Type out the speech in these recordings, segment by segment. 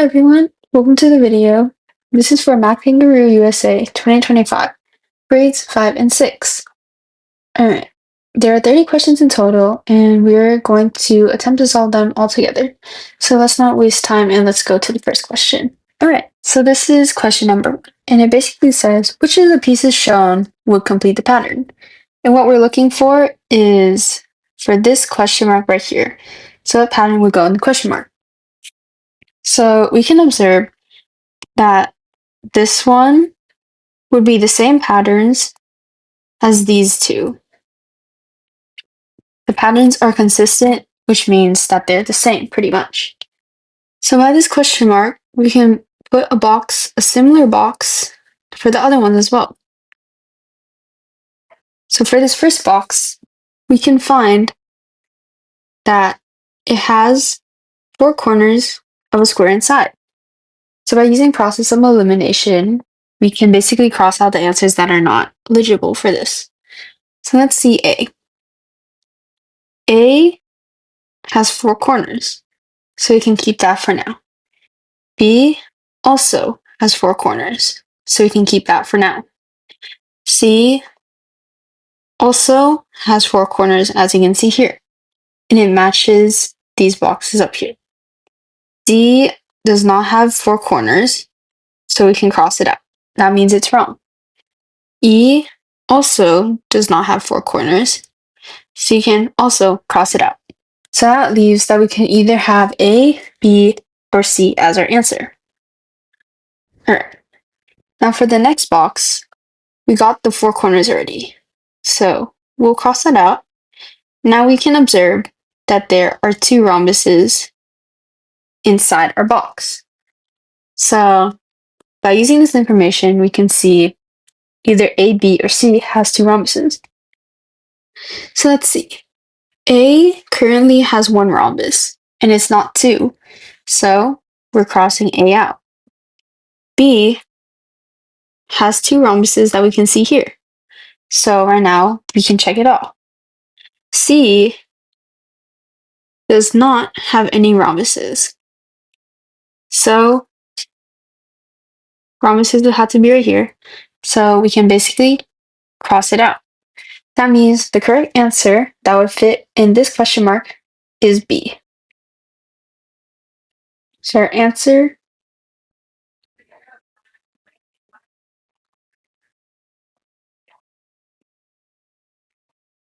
everyone, welcome to the video. This is for Math Kangaroo USA 2025, grades 5 and 6. Alright, there are 30 questions in total, and we're going to attempt to solve them all together. So let's not waste time and let's go to the first question. Alright, so this is question number 1, and it basically says, which of the pieces shown would complete the pattern? And what we're looking for is for this question mark right here. So the pattern would go in the question mark. So we can observe that this one would be the same patterns as these two. The patterns are consistent, which means that they're the same pretty much. So by this question mark, we can put a similar box for the other ones as well. So for this first box, we can find that it has 4 corners of a square inside. So by using process of elimination, we can basically cross out the answers that are not eligible for this. So let's see A. A has 4 corners, so we can keep that for now. B also has 4 corners, so we can keep that for now. C also has 4 corners, as you can see here, and it matches these boxes up here. D does not have 4 corners, so we can cross it out. That means it's wrong. E also does not have 4 corners, so you can also cross it out. So that leaves that we can either have A, B, or C as our answer. Alright, now for the next box, we got the 4 corners already. So we'll cross that out. Now we can observe that there are 2 rhombuses inside our box. So by using this information, we can see either A, B, or C has 2 rhombuses. So let's see. A currently has 1 rhombus, and it's not 2. So we're crossing A out. B has 2 rhombuses that we can see here. So right now, we can check it off. C does not have any rhombuses. So rhombuses would have to be right here. So we can basically cross it out. That means the correct answer that would fit in this question mark is B. So our answer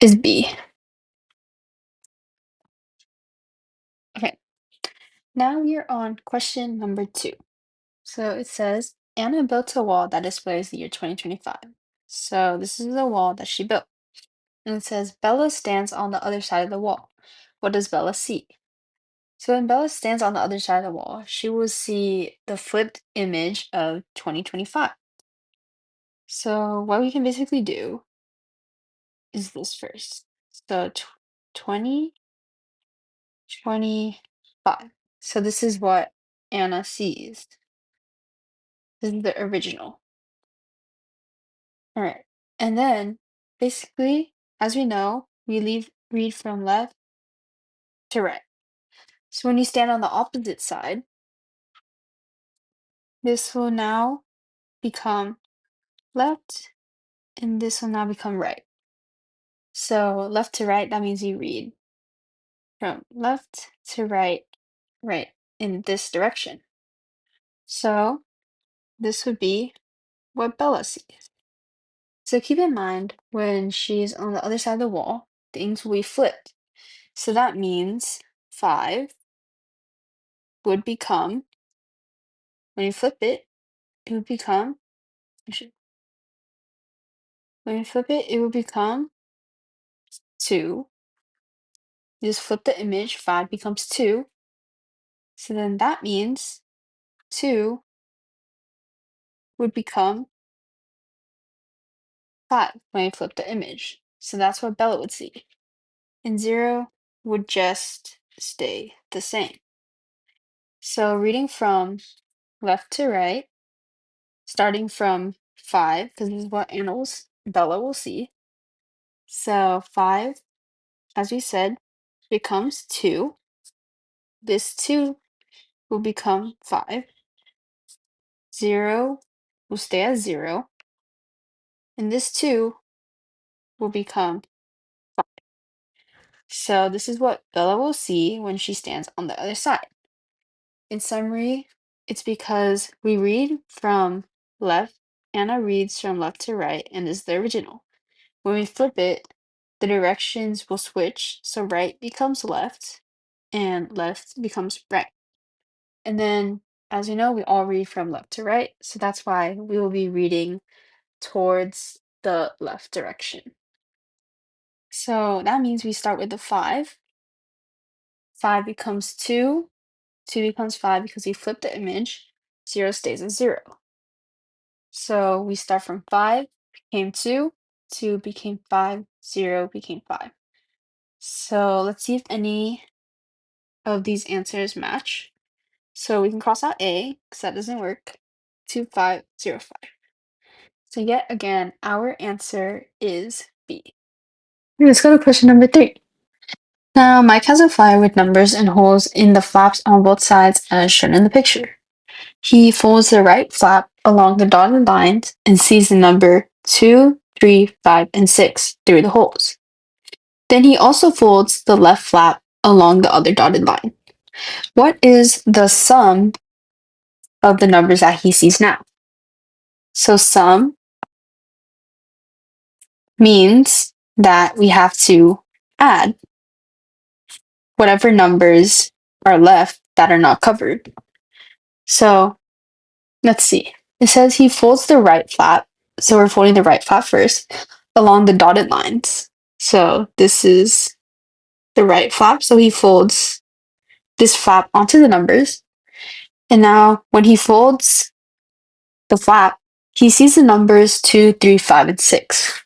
is B. Okay, now we're on question number 2. So it says, Anna built a wall that displays the year 2025. So this is the wall that she built. And it says, Bella stands on the other side of the wall. What does Bella see? So when Bella stands on the other side of the wall, she will see the flipped image of 2025. So what we can basically do is this first. So 2025. So this is what Anna sees. This is the original. All right. And then basically, as we know, we read from left to right. So when you stand on the opposite side, this will now become left, and this will now become right. So left to right, that means you read from left to right, right, in this direction. So this would be what Bella sees. So keep in mind, when she's on the other side of the wall, things will be flipped. So that means 5 would become, when you flip it, it would become, when you flip it, it would become 2. You just flip the image, 5 becomes 2. So then that means 2 would become 5 when you flip the image. So that's what Bella would see. And 0 would just stay the same. So reading from left to right, starting from 5, because this is what Bella will see. So 5, as we said, becomes 2. This 2 will become 5. 0 will stay as 0. And this 2 will become 5. So this is what Bella will see when she stands on the other side. In summary, it's because we read from left, Anna reads from left to right and is the original. When we flip it, the directions will switch, so right becomes left and left becomes right. And then, as you know, we all read from left to right, so that's why we will be reading towards the left direction. So that means we start with the 5. 5 becomes 2. 2 becomes 5 because we flip the image. 0 stays as 0. So we start from 5, became 2, 2 became 5, 0 became 5. So let's see if any of these answers match. So we can cross out A, because that doesn't work. 2505. So yet again, our answer is B. Let's go to question number 3. Now, Mike has a flyer with numbers and holes in the flaps on both sides as shown in the picture. He folds the right flap along the dotted lines and sees the number 2, 3, 5, and 6 through the holes. Then he also folds the left flap along the other dotted line. What is the sum of the numbers that he sees now? So sum means that we have to add whatever numbers are left that are not covered. So let's see. It says he folds the right flap. So we're folding the right flap first along the dotted lines. So this is the right flap. So he folds this flap onto the numbers. And now when he folds the flap, he sees the numbers 2, 3, 5, and 6.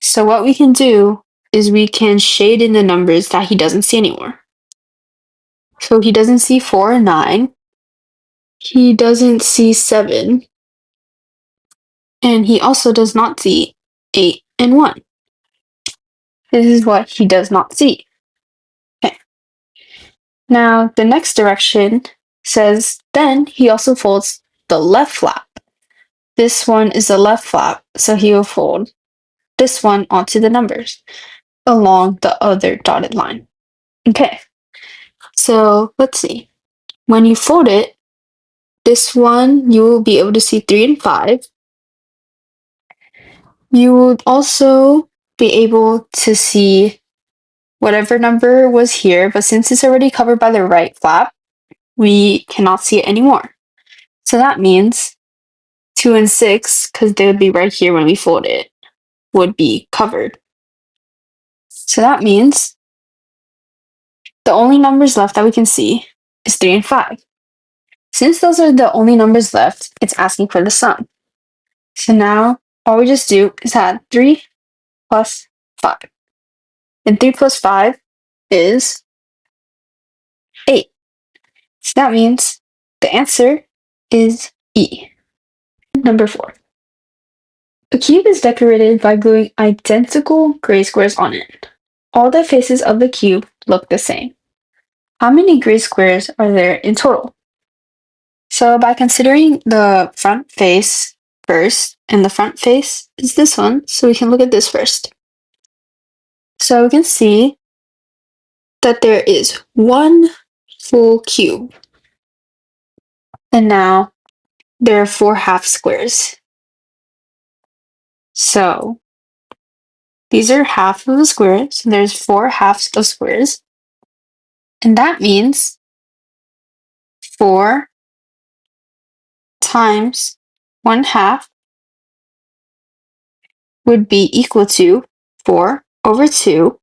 So what we can do is we can shade in the numbers that he doesn't see anymore. So he doesn't see 4 and 9. He doesn't see 7. And he also does not see 8 and 1. This is what he does not see. Okay. Now, the next direction says, then he also folds the left flap. This one is the left flap, so he will fold this one onto the numbers along the other dotted line. Okay, so let's see. When you fold it, this one, you will be able to see 3 and 5. You would also be able to see whatever number was here, but since it's already covered by the right flap, we cannot see it anymore. So that means 2 and 6, because they would be right here when we fold it, would be covered. So that means the only numbers left that we can see is 3 and 5. Since those are the only numbers left, it's asking for the sum. So now all we just do is add 3 plus 5. And 3 plus 5 is 8. So that means the answer is E. Number 4. A cube is decorated by gluing identical gray squares on it. All the faces of the cube look the same. How many gray squares are there in total? So by considering the front face first, and the front face is this one, so we can look at this first. So we can see that there is one full cube. And now there are 4 half squares. So these are half of a square, so there's 4 halves of squares. And that means 4 times 1 half would be equal to 4 over 2.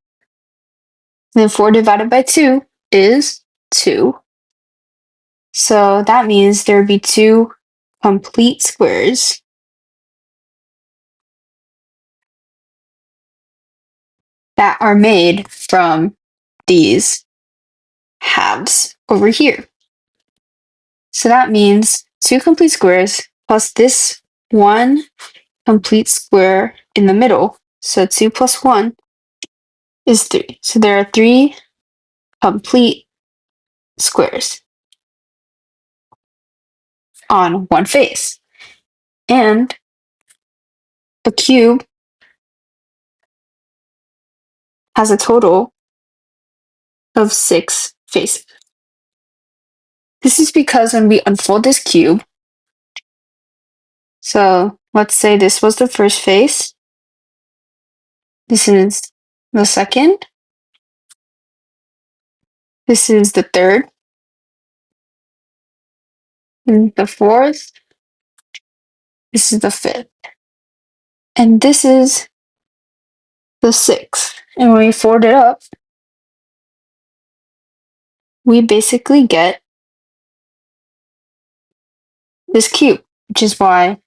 And then 4 divided by 2 is 2. So that means there would be 2 complete squares that are made from these halves over here. So that means 2 complete squares plus this 1 complete square in the middle. So 2 plus 1 is 3. So there are 3 complete squares. on one face. And a cube has a total of 6 faces. This is because when we unfold this cube, so let's say this was the first face, this is the second, this is the third, and the fourth, this is the fifth, and this is the sixth. And when we fold it up, we basically get this cube, which is why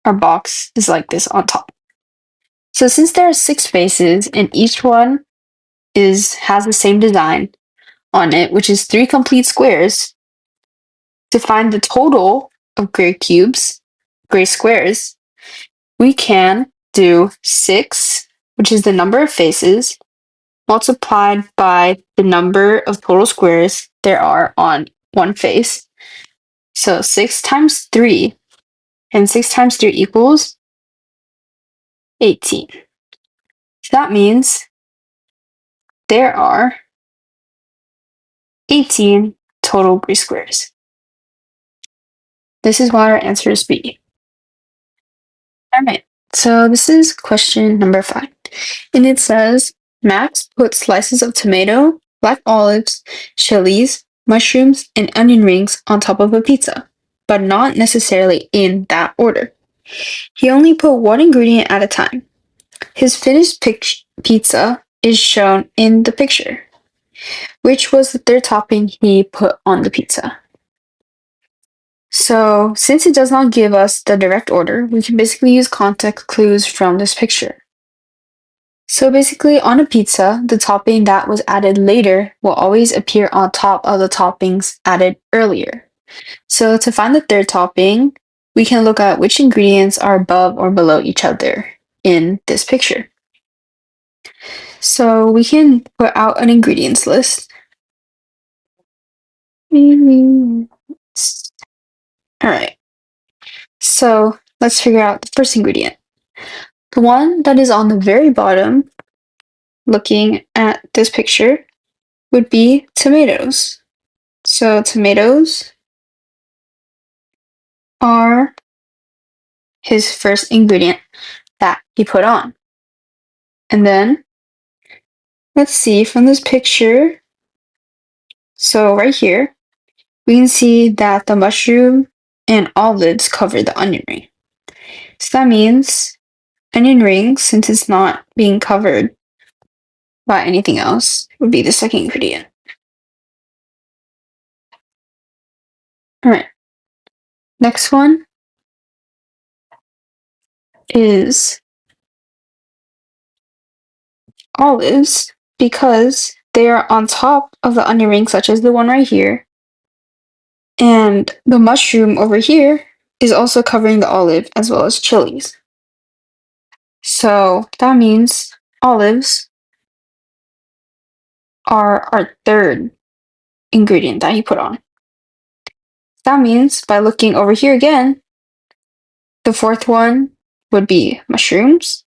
our box is like this on top. So since there are 6 faces and each one has the same design on it, which is 3 complete squares, to find the total of gray squares, we can do 6, which is the number of faces, multiplied by the number of total squares there are on one face. So 6 times 3, and 6 times 3 equals 18. So that means there are 18 total gray squares. This is why our answer is B. Alright, so this is question number 5. And it says, Max put slices of tomato, black olives, chilies, mushrooms, and onion rings on top of a pizza, but not necessarily in that order. He only put one ingredient at a time. His finished pizza is shown in the picture. Which was the third topping he put on the pizza? So, since it does not give us the direct order, we can basically use context clues from this picture. So basically, on a pizza, the topping that was added later will always appear on top of the toppings added earlier. So to find the third topping, we can look at which ingredients are above or below each other in this picture. So we can put out an ingredients list. Alright, so let's figure out the first ingredient. The one that is on the very bottom, looking at this picture, would be tomatoes. So tomatoes are his first ingredient that he put on. And then, let's see from this picture, so right here, we can see that the mushroom and olives cover the onion ring. So that means onion rings, since it's not being covered by anything else, would be the second ingredient. Alright, next one is olives, because they are on top of the onion ring, such as the one right here, and the mushroom over here is also covering the olive as well as chilies. So that means olives are our third ingredient that he put on. That means by looking over here again, the fourth one would be mushrooms.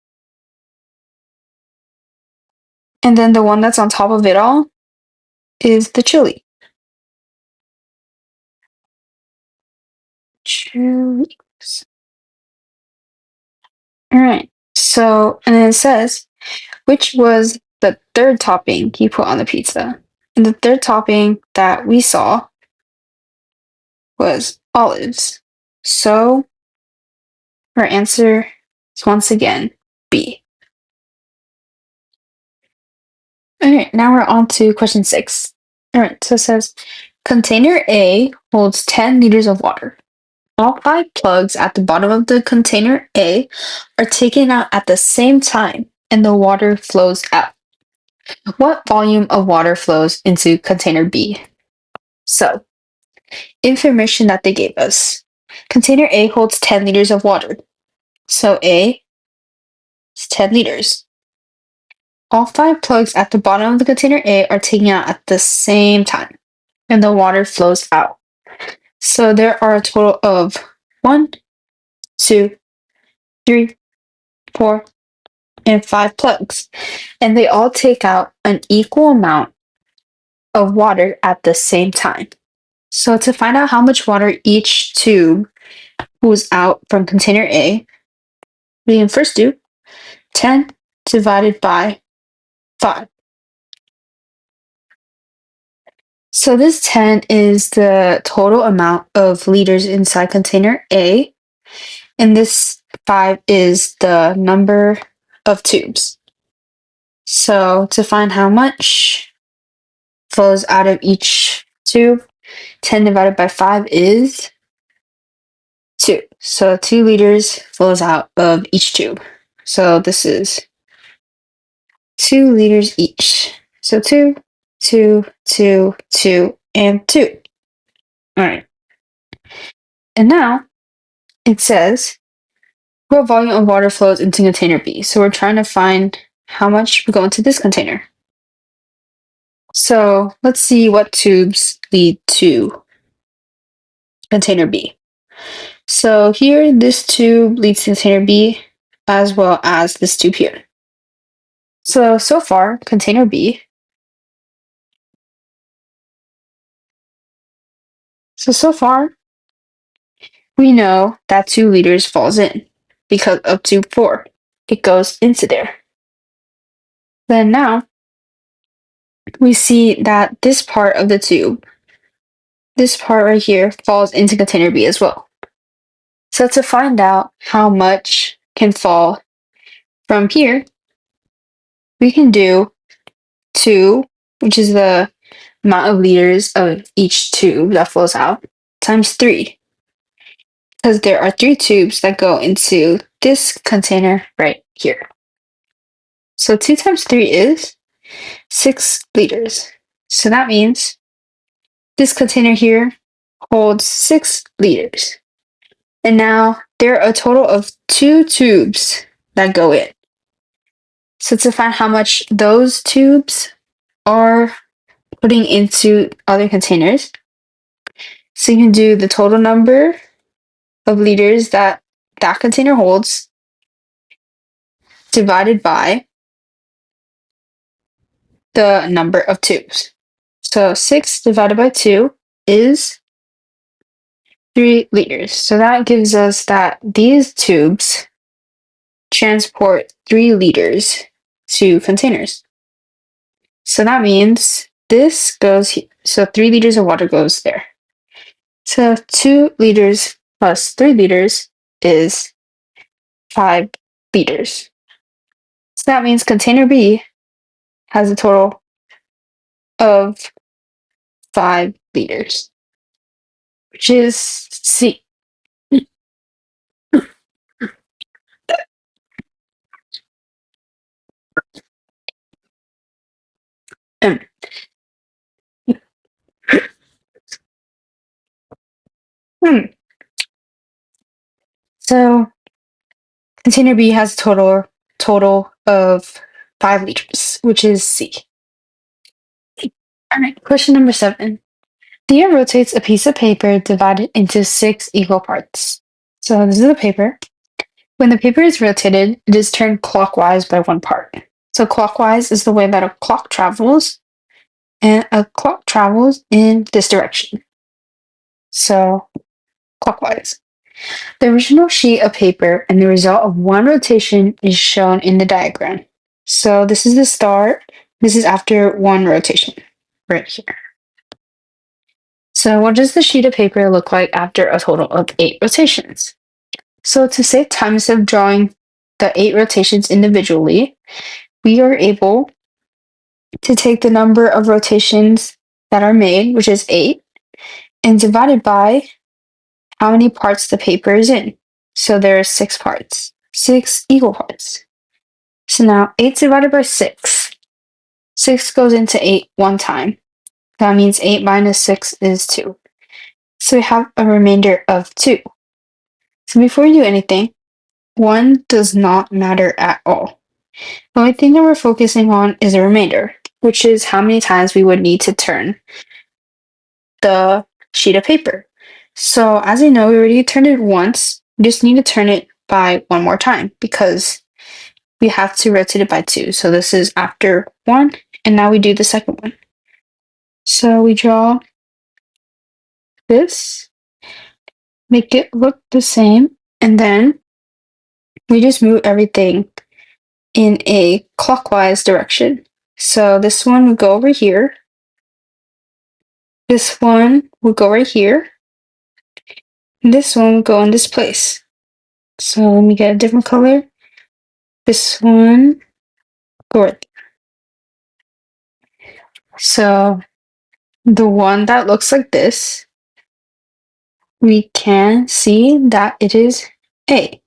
And then the one that's on top of it all is the chili. Chilies. Alright, so, and then it says, which was the third topping he put on the pizza? And the third topping that we saw was olives. So, our answer is once again B. Alright, now we're on to question 6. Alright, so it says, container A holds 10 liters of water. All 5 plugs at the bottom of the container A are taken out at the same time, and the water flows out. What volume of water flows into container B? So, information that they gave us. Container A holds 10 liters of water. So A is 10 liters. All 5 plugs at the bottom of the container A are taken out at the same time, and the water flows out. So there are a total of 1, 2, 3, 4, and 5 plugs, and they all take out an equal amount of water at the same time. So to find out how much water each tube pulls out from container A, we can first do 10 divided by 5. So this 10 is the total amount of liters inside container A, and this 5 is the number of tubes. So to find how much flows out of each tube, 10 divided by 5 is 2. So 2 liters flows out of each tube. So this is 2 liters each. So 2, 2, 2, 2, and 2. All right. And now it says what volume of water flows into container B. So we're trying to find how much would go into this container. So let's see what tubes lead to container B. So here, this tube leads to container B as well as this tube here. So far, container B. So far, we know that 2 liters falls in because of tube 4. It goes into there. Then now, we see that this part of the tube, this part right here, falls into container B as well. So to find out how much can fall from here, we can do 2, which is the amount of liters of each tube that flows out, times 3. Because there are 3 tubes that go into this container right here. So 2 times 3 is 6 liters. So that means this container here holds 6 liters. And now there are a total of 2 tubes that go in. So to find how much those tubes are putting into other containers, so you can do the total number of liters that that container holds divided by the number of tubes. So 6 divided by 2 is 3 liters. So that gives us that these tubes transport 3 liters to containers. So that means this goes here. So 3 liters of water goes there. So 2 liters plus 3 liters is 5 liters. So that means container B has a total of 5 liters, which is C. Um, hmm. So container B has total of 5 liters, which is C. All right, question number 7. The air rotates a piece of paper divided into 6 equal parts. So this is the paper. When the paper is rotated, it is turned clockwise by 1 part. So clockwise is the way that a clock travels, and a clock travels in this direction. So clockwise. The original sheet of paper and the result of 1 rotation is shown in the diagram. So this is the start. This is after 1 rotation, right here. So what does the sheet of paper look like after a total of 8 rotations? So to save time, instead of drawing the 8 rotations individually, we are able to take the number of rotations that are made, which is 8, and divide it by how many parts the paper is in. So there are 6 parts, 6 equal parts. So now 8 divided by 6. 6 goes into 8 one time. That means 8 minus 6 is 2. So we have a remainder of 2. So before you do anything, 1 does not matter at all. The only thing that we're focusing on is the remainder, which is how many times we would need to turn the sheet of paper. So as you know, we already turned it once. We just need to turn it by one more time because we have to rotate it by 2. So this is after 1, and now we do the second one. So we draw this, make it look the same, and then we just move everything in a clockwise direction. So this one would go over here. This one would go right here. And this one would go in this place. So let me get a different color. This one, go right there. So the one that looks like this, we can see that it is A.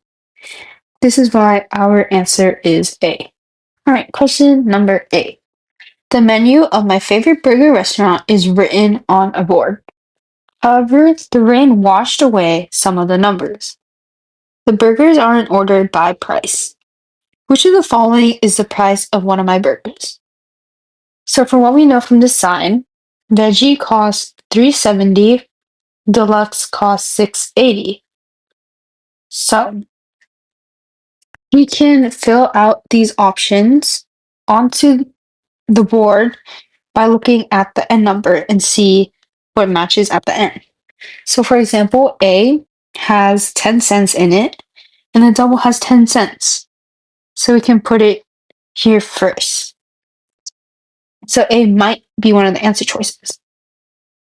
This is why our answer is A. All right, question number 8. The menu of my favorite burger restaurant is written on a board. However, the rain washed away some of the numbers. The burgers aren't ordered by price. Which of the following is the price of one of my burgers? So from what we know from this sign, veggie costs $3.70, deluxe costs $6.80. So we can fill out these options onto the board by looking at the end number and see what matches at the end. So for example, A has 10 cents in it, and the double has 10 cents. So we can put it here first. So A might be one of the answer choices.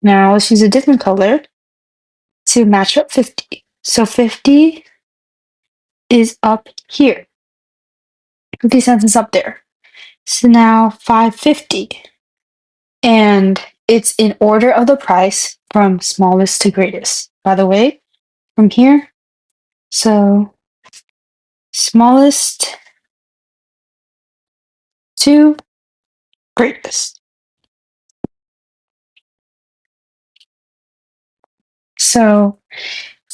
Now let's use a different color to match up 50. So 50 is up here. 50 cents is up there. So now 5.50. And it's in order of the price from smallest to greatest. By the way, from here, so smallest to greatest. So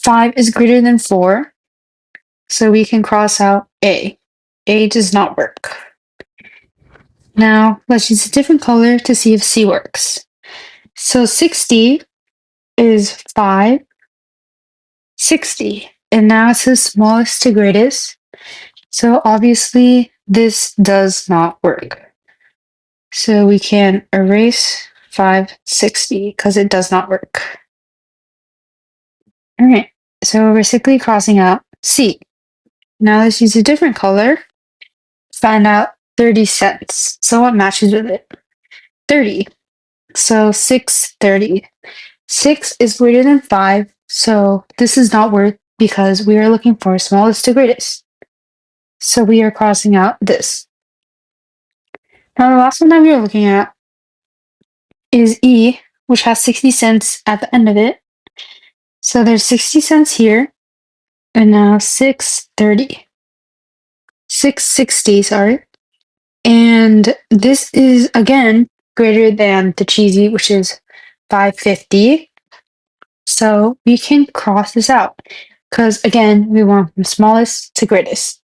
5 is greater than 4, so we can cross out A. A does not work. Now, let's use a different color to see if C works. So 60 is 5.60, and now it says smallest to greatest. So obviously, this does not work. So we can erase 5.60 because it does not work. All right, so we're basically crossing out C. Now let's use a different color. Find out 30 cents. So what matches with it? 30. So 6.30. 6 is greater than 5, so this does not work because we are looking for smallest to greatest. So we are crossing out this. Now the last one that we are looking at is E, which has 60 cents at the end of it. So there's 60 cents here, and now 6.30. 6.60, sorry. And this is, again, greater than the cheesy, which is 5.50. So we can cross this out because, again, we want from smallest to greatest.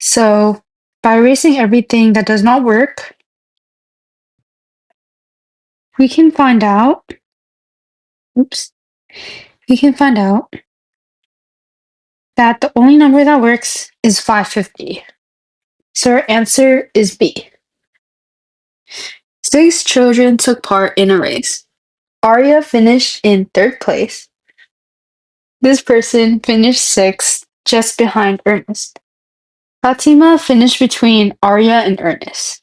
So by erasing everything that does not work, we can find out, we can find out that the only number that works is 5.50. So our answer is B. 6 children took part in a race. Arya finished in 3rd place. This person finished 6th, just behind Ernest. Fatima finished between Arya and Ernest.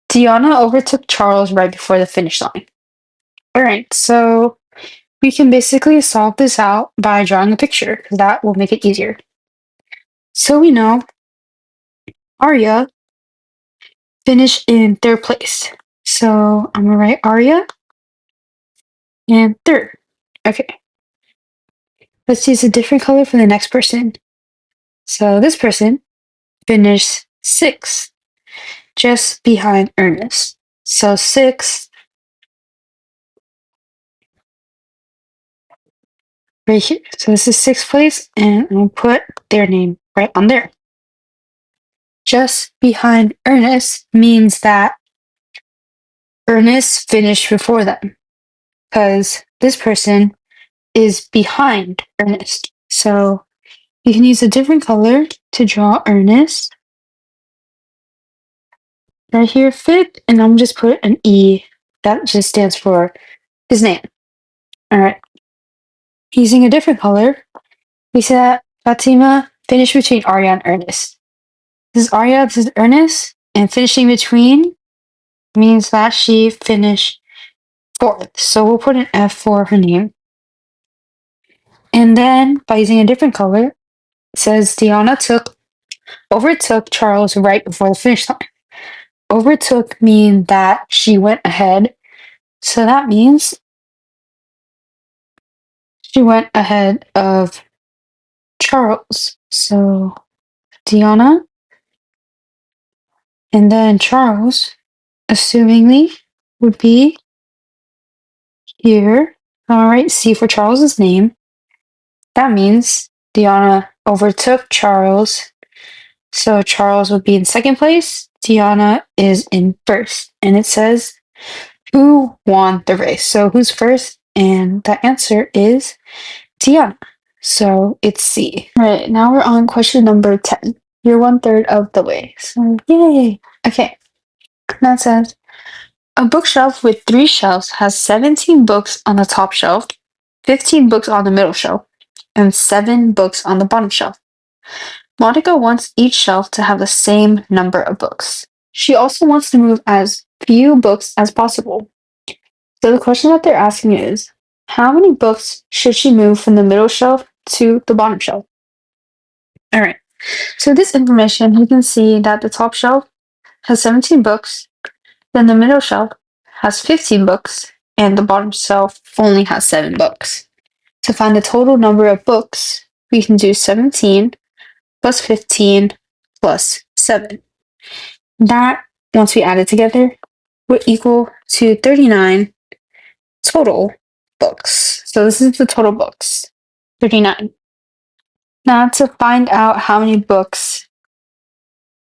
Tiana overtook Charles right before the finish line. Alright, so we can basically solve this out by drawing a picture, because that will make it easier. So we know Arya finished in 3rd place. So I'm gonna write Arya and 3rd. Okay. Let's use a different color for the next person. So this person finished 6th, just behind Ernest. So 6th, right here. So this is 6th place, and I'll put their name right on there. Just behind Ernest means that Ernest finished before them, because this person is behind Ernest. So you can use a different color to draw Ernest. Right here, Fit, and I'm just put an E. That just stands for his name. All right. Using a different color, we see that Fatima finished between Arya and Ernest. This is Arya, this is Ernest, and finishing between means that she finished fourth. So we'll put an F for her name. And then by using a different color, it says Diana overtook Charles right before the finish line. Overtook mean that she went ahead. So that means she went ahead of Charles. So Diana and then Charles, assumingly, would be here. All right, C for Charles's name. That means Diana overtook Charles. So Charles would be in second place. Diana is in first. And it says who won the race. So who's first? And the answer is Diana. So it's C. All right, now we're on question number 10. You're 1/3 of the way. So yay. Okay. That says a bookshelf with 3 shelves has 17 books on the top shelf, 15 books on the middle shelf, and 7 books on the bottom shelf. Monica wants each shelf to have the same number of books. She also wants to move as few books as possible. So the question that they're asking is, how many books should she move from the middle shelf to the bottom shelf? All right. So this information, you can see that the top shelf has 17 books, then the middle shelf has 15 books, and the bottom shelf only has 7 books. To find the total number of books, we can do 17 plus 15 plus 7. That, once we add it together, would equal to 39 total books. So this is the total books, 39. Now to find out how many books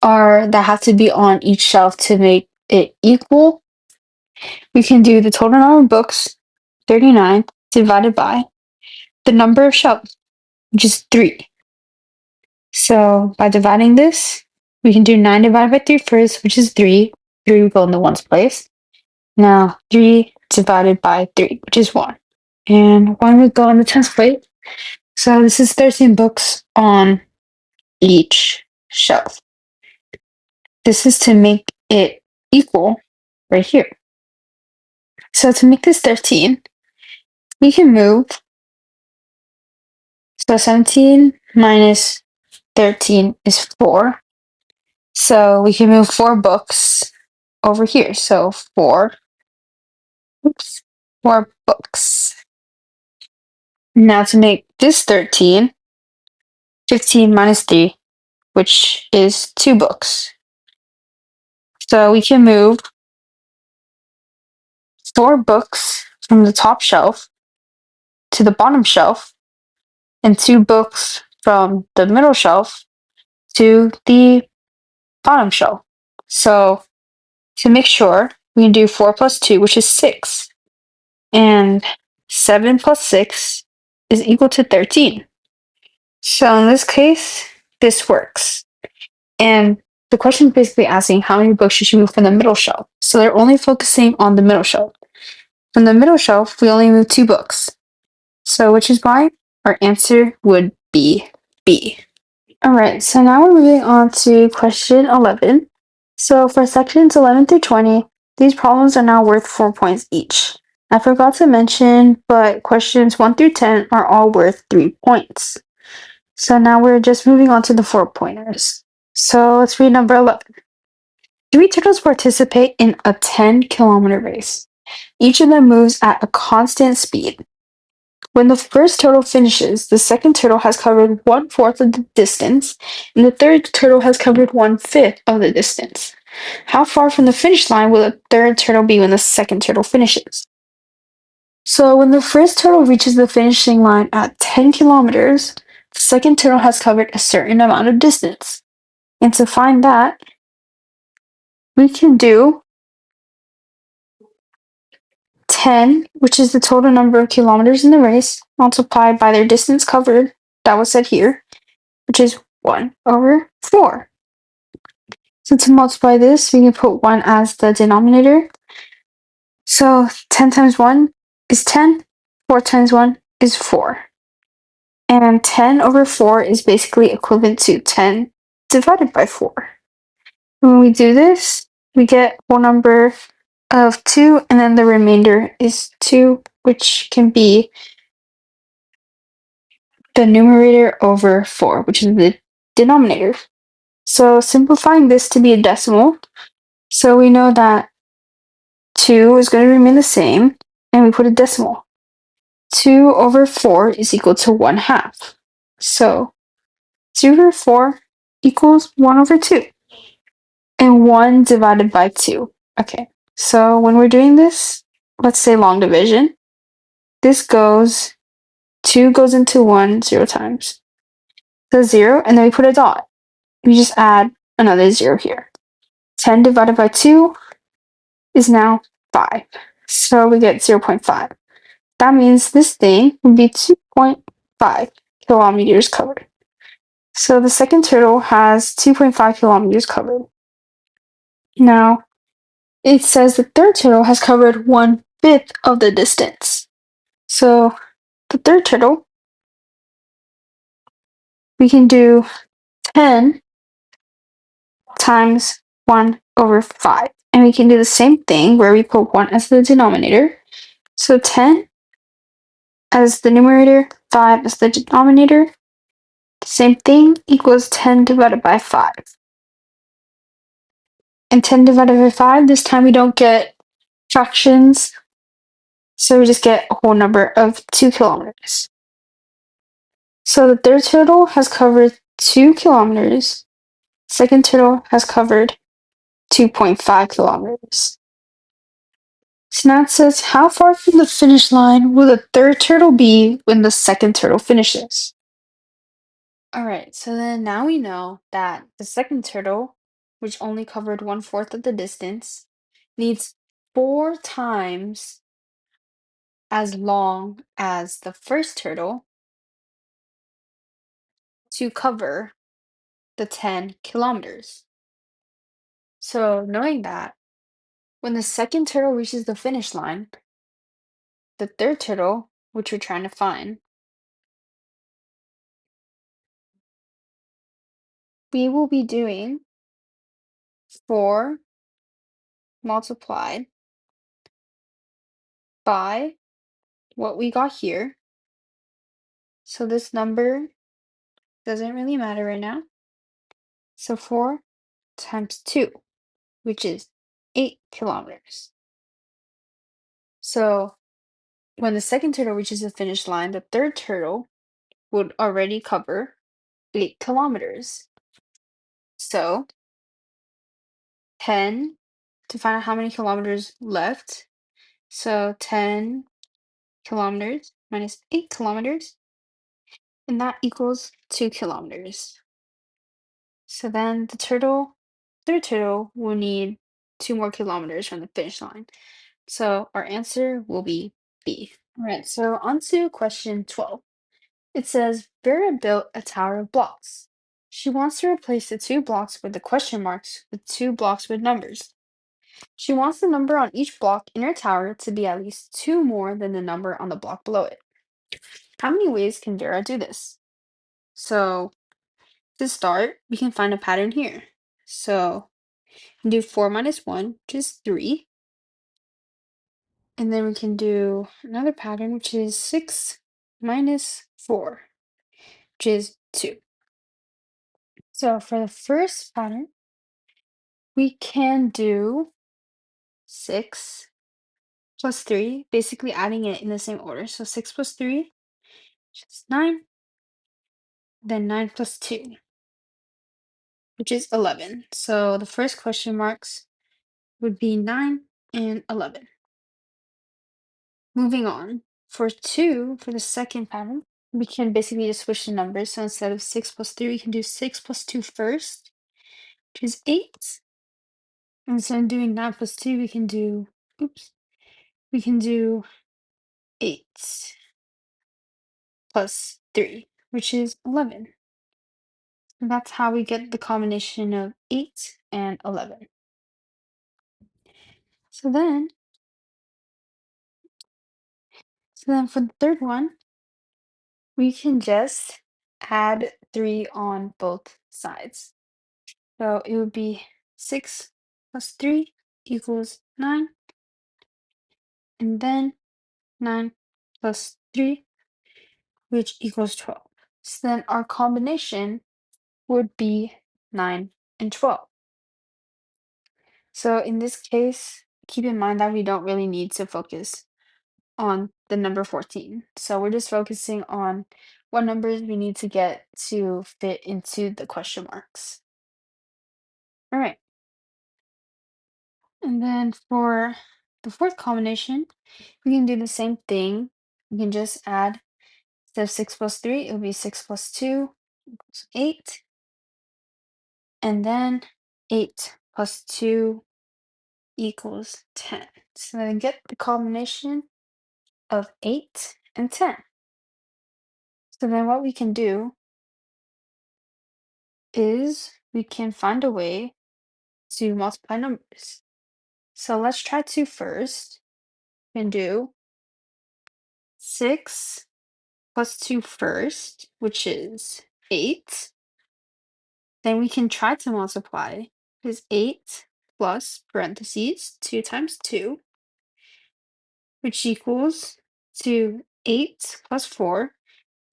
are that have to be on each shelf to make it equal, we can do the total number of books, 39, divided by the number of shelves, which is 3. So by dividing this, we can do 9 divided by 3 first, which is 3. 3 will go in the ones place. Now 3 divided by 3, which is 1. And 1 would go in the tens place. So this is 13 books on each shelf. This is to make it equal right here. So to make this 13, we can move. So 17 minus 13 is 4. So we can move 4 books over here. So 4 books. Now to make this 13, 15 minus 3, which is 2 books. So we can move 4 books from the top shelf to the bottom shelf, and 2 books from the middle shelf to the bottom shelf. So to make sure, we can do 4 plus 2, which is 6. And 7 plus 6 is equal to 13. So in this case, this works. And the question is basically asking how many books should you move from the middle shelf. So they're only focusing on the middle shelf. From the middle shelf, we only move 2 books. So which is why our answer would be B. All right, so now we're moving on to question 11. So for sections 11 through 20, these problems are now worth 4 points each. I forgot to mention, but questions 1 through 10 are all worth 3 points. So now we're just moving on to the 4-pointers. So let's read number 11. 3 turtles participate in a 10-kilometer race. Each of them moves at a constant speed. When the first turtle finishes, the second turtle has covered 1/4 of the distance, and the third turtle has covered 1/5 of the distance. How far from the finish line will the third turtle be when the second turtle finishes? So when the first turtle reaches the finishing line at 10 kilometers, the second turtle has covered a certain amount of distance. And to find that, we can do 10, which is the total number of kilometers in the race, multiplied by their distance covered, that was said here, which is 1/4. So to multiply this, we can put 1 as the denominator. So 10 times 1 is 10, 4 times 1 is 4. And 10/4 is basically equivalent to 10 divided by 4. When we do this, we get a whole number of 2, and then the remainder is 2, which can be the numerator over 4, which is the denominator. So simplifying this to be a decimal, so we know that 2 is going to remain the same, and we put a decimal. 2/4 is equal to 1/2. So 2/4 equals 1/2. And 1 divided by 2. Okay, so when we're doing this, let's say long division, this goes, 2 goes into 1 0 times. So 0, and then we put a dot. We just add another 0 here. 10 divided by 2 is now 5. So we get 0.5. That means this thing would be 2.5 kilometers covered. So the second turtle has 2.5 kilometers covered. Now, it says the third turtle has covered 1/5 of the distance. So the third turtle, we can do 10 times 1/5. And we can do the same thing where we put 1 as the denominator. So 10 as the numerator, 5 as the denominator. Same thing, equals 10 divided by 5. And 10 divided by 5, this time we don't get fractions, so we just get a whole number of 2 kilometers. So the third turtle has covered 2 kilometers. Second turtle has covered 2.5 kilometers. So now it says, how far from the finish line will the third turtle be when the second turtle finishes? Alright, so then now we know that the second turtle, which only covered 1/4 of the distance, needs 4 times as long as the first turtle to cover the 10 kilometers. So knowing that, when the second turtle reaches the finish line, the third turtle, which we're trying to find, we will be doing 4 multiplied by what we got here. So this number doesn't really matter right now. So 4 times 2, which is 8 kilometers. So when the second turtle reaches the finish line, the third turtle would already cover 8 kilometers. So 10 to find out how many kilometers left. So 10 kilometers minus 8 kilometers, and that equals 2 kilometers. So then the third turtle will need 2 more kilometers from the finish line. So our answer will be B. All right, so on to question 12. It says, Vera built a tower of blocks. She wants to replace the 2 blocks with the question marks with 2 blocks with numbers. She wants the number on each block in her tower to be at least 2 more than the number on the block below it. How many ways can Vera do this? So to start, we can find a pattern here. So we can do 4 minus 1, which is 3. And then we can do another pattern, which is 6 minus 4, which is 2. So for the first pattern, we can do 6 plus 3, basically adding it in the same order. So 6 plus 3, which is 9, then 9 plus 2, which is 11. So the first question marks would be 9 and 11. Moving on, for 2, for the second pattern, we can basically just switch the numbers. So instead of 6 plus 3, we can do 6 plus 2 first, which is 8. And so in doing 9 plus 2, we can do, oops, we can do 8 plus 3, which is 11. And that's how we get the combination of 8 and 11. So then, for the third one, we can just add 3 on both sides. So it would be 6 plus 3 equals 9, and then 9 plus 3, which equals 12. So then our combination would be 9 and 12. So in this case, keep in mind that we don't really need to focus on the number 14. So we're just focusing on what numbers we need to get to fit into the question marks. All right. And then for the fourth combination, we can do the same thing. We can just add, instead of 6 plus 3, it would be 6 plus 2 equals 8. And then 8 plus 2 equals 10. So then get the combination of 8 and 10. So then what we can do is we can find a way to multiply numbers. So let's try to first. We can do 6 plus 2 first, which is 8. Then we can try to multiply, is 8 plus parentheses 2 times 2, which equals to 8 plus 4.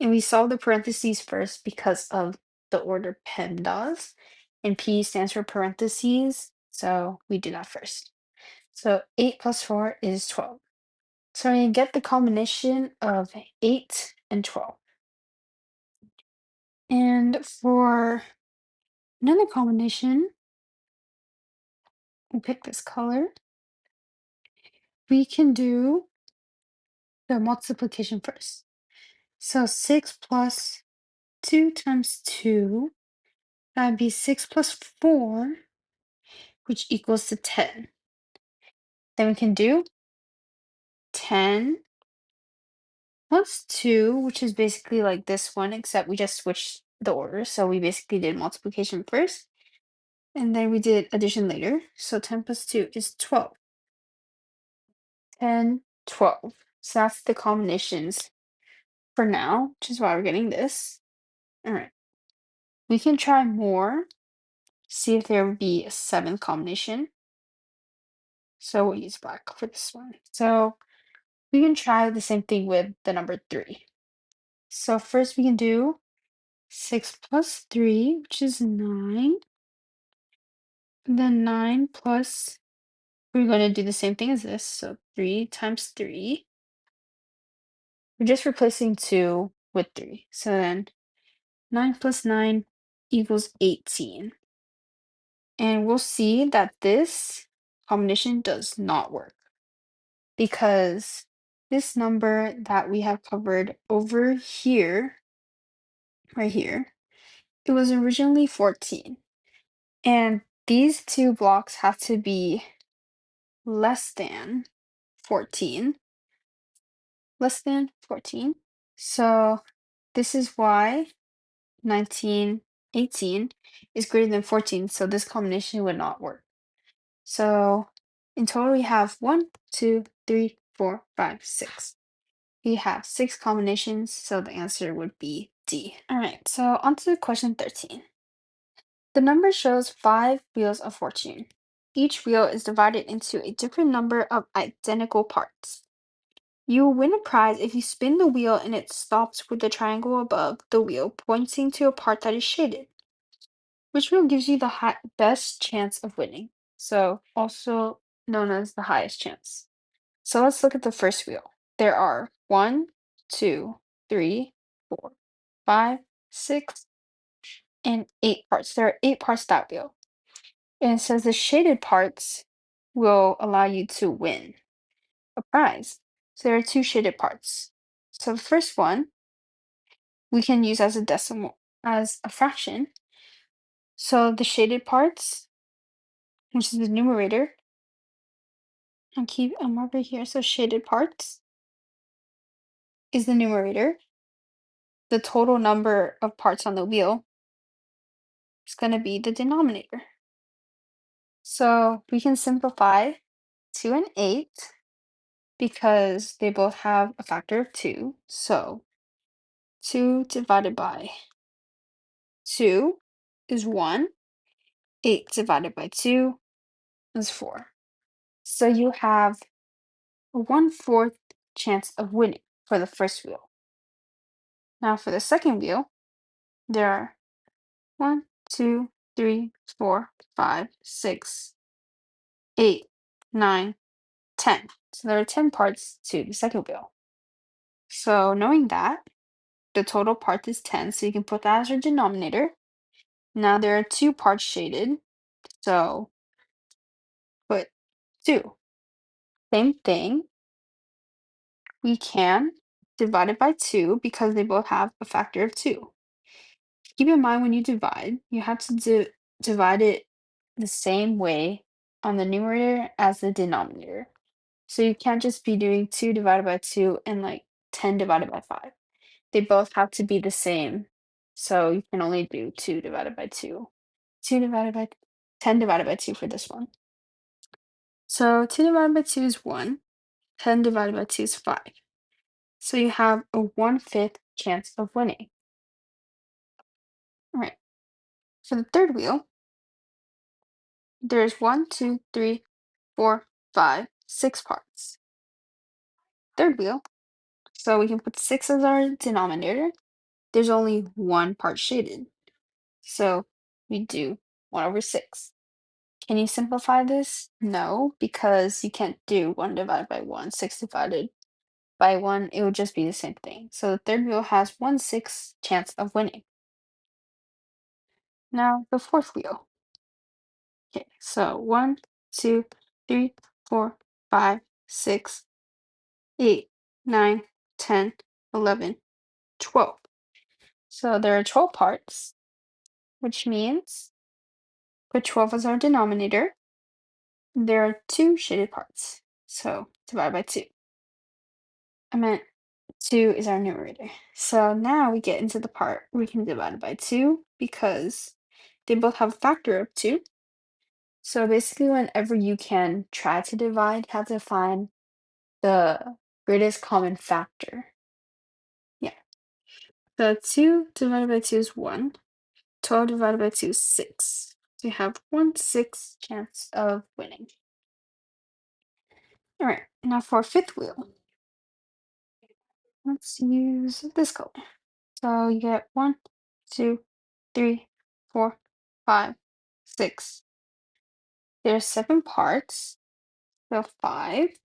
And we solve the parentheses first because of the order PEMDAS, and P stands for parentheses, so we do that first. So 8 plus 4 is 12. So we get the combination of 8 and 12. And for another combination, we'll pick this color. We can do the multiplication first. So 6 plus 2 times 2, that'd be 6 plus 4, which equals to 10. Then we can do 10 plus 2, which is basically like this one, except we just switched the order. So we basically did multiplication first, and then we did addition later. So 10 plus 2 is 12. 10, 12. So that's the combinations for now, which is why we're getting this. All right. We can try more, see if there would be a seventh combination. So we'll use black for this one. So we can try the same thing with the number 3. So first we can do 6 plus 3, which is 9. And then 9 plus, we're going to do the same thing as this. So 3 times 3. We're just replacing 2 with 3. So then 9 plus 9 equals 18. And we'll see that this combination does not work because this number that we have covered over here, right here, it was originally 14. And these two blocks have to be less than 14. Less than 14. So this is why 19, 18 is greater than 14. So this combination would not work. So in total, we have 1, 2, 3, 4, 5, 6. We have 6 combinations, so the answer would be D. All right, so on to question 13. The number shows 5 wheels of fortune. Each wheel is divided into a different number of identical parts. You will win a prize if you spin the wheel and it stops with the triangle above the wheel pointing to a part that is shaded. Which wheel gives you the best chance of winning? So also known as the highest chance. So let's look at the first wheel. There are 1, 2, 3, 4, 5, 6, and 8 parts. There are 8 parts to that wheel. And it says the shaded parts will allow you to win a prize. So there are 2 shaded parts. So the first one we can use as a decimal, as a fraction. So the shaded parts, which is the numerator, I'll keep a marker here. So shaded parts is the numerator. The total number of parts on the wheel is going to be the denominator. So we can simplify 2 and 8 because they both have a factor of 2. So 2 divided by 2 is 1. 8 divided by 2 is 4. So you have a 1/4 chance of winning for the first wheel. Now for the second wheel, there are 1, 2, 3, 4, 5, 6, 8, 9, 10. So there are 10 parts to the second wheel. So knowing that, the total part is 10, so you can put that as your denominator. Now there are 2 parts shaded, so put 2. Same thing, we can divide it by 2 because they both have a factor of 2. Keep in mind when you divide, you have to divide it the same way on the numerator as the denominator. So you can't just be doing 2 divided by 2 and like 10 divided by 5. They both have to be the same. So you can only do 2 divided by 2. 2 divided by 10 divided by 2 for this one. So 2 divided by 2 is 1. 10 divided by 2 is 5. So you have a 1/5 chance of winning. All right. For the third wheel, there's 1, 2, 3, 4, 5, 6 parts. Third wheel, so we can put 6 as our denominator. There's only 1 part shaded. So we do 1/6. Can you simplify this? No, because you can't do 1 divided by 1. 6 divided by 1, it would just be the same thing. So the third wheel has 1/6 chance of winning. Now the fourth wheel. Okay, so 1, 2, 3, 4, 5, 6, 8, 9, 10, 11, 12. So there are 12 parts, which means put 12 as our denominator. There are 2 shaded parts, so divide by 2. I meant 2 is our numerator. So now we get into the part where we can divide it by 2 because they both have a factor of 2. So basically, whenever you can try to divide, you have to find the greatest common factor. Yeah. So 2 divided by 2 is 1. 12 divided by 2 is 6. So you have 1/6 chance of winning. All right, now for fifth wheel, let's use this color. So you get 1, 2, 3, 4, 5, 6. There's 7 parts, so 5.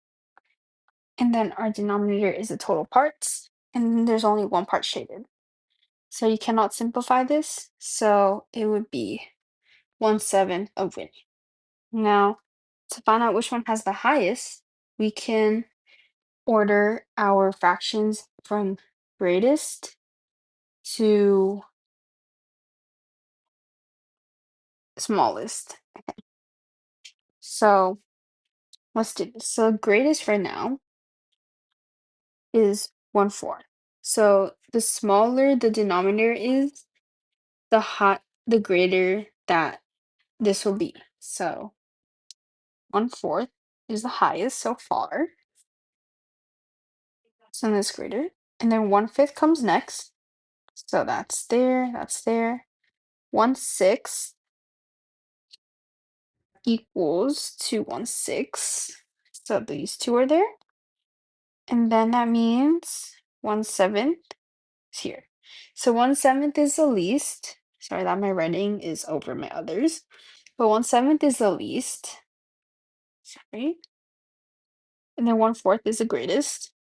And then our denominator is the total parts, and then there's only 1 part shaded. So you cannot simplify this, so it would be 1/7 of winning. Now, to find out which one has the highest, we can order our fractions from greatest to smallest. So let's do this. So greatest right now is 1/4. So the smaller the denominator is, the greater that this will be. So 1/4 is the highest so far. So that's greater. And then 1/5 comes next. So that's there, that's there. 1/6 equals to 1/6. So these two are there. And then that means 1/7 is here. So 1/7 is the least. Sorry that my writing is over my others. But 1/7 is the least. Sorry. And then 1/4 is the greatest.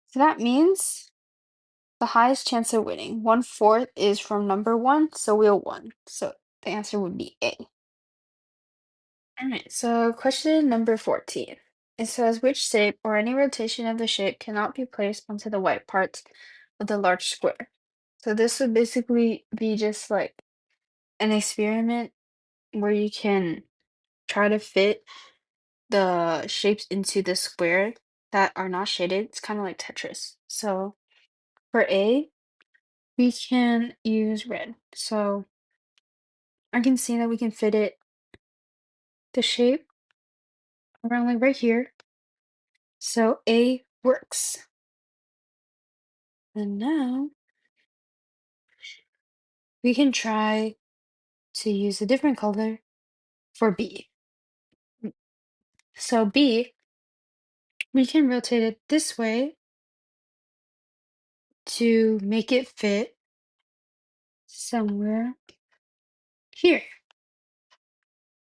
So that means the highest chance of winning. 1/4 is from number 1, so wheel 1. So the answer would be A. All right, so question number 14. It says which shape or any rotation of the shape cannot be placed onto the white parts of the large square. So this would basically be just like an experiment where you can try to fit the shapes into the square that are not shaded. It's kind of like Tetris. So for A, we can use red. So I can see that we can fit the shape around like right here. So A works. And now we can try to use a different color for B. So B, we can rotate it this way to make it fit somewhere here.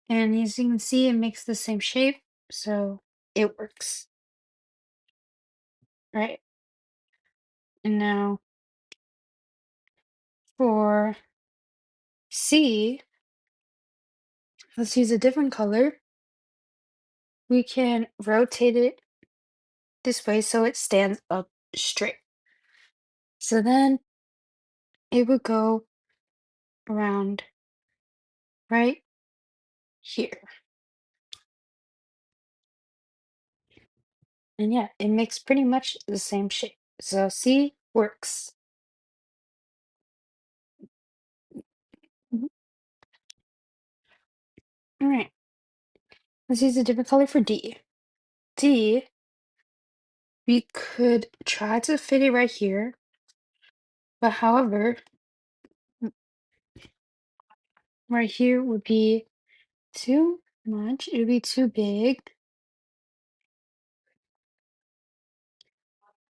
And as you can see, it makes the same shape, so it works, right? And now for C, let's use a different color. We can rotate it this way so it stands up straight. So then it would go around right here. And yeah, it makes pretty much the same shape. So C works. Mhm. All right, let's use a different color for D. D, we could try to fit it right here, but however, right here would be too much. It would be too big.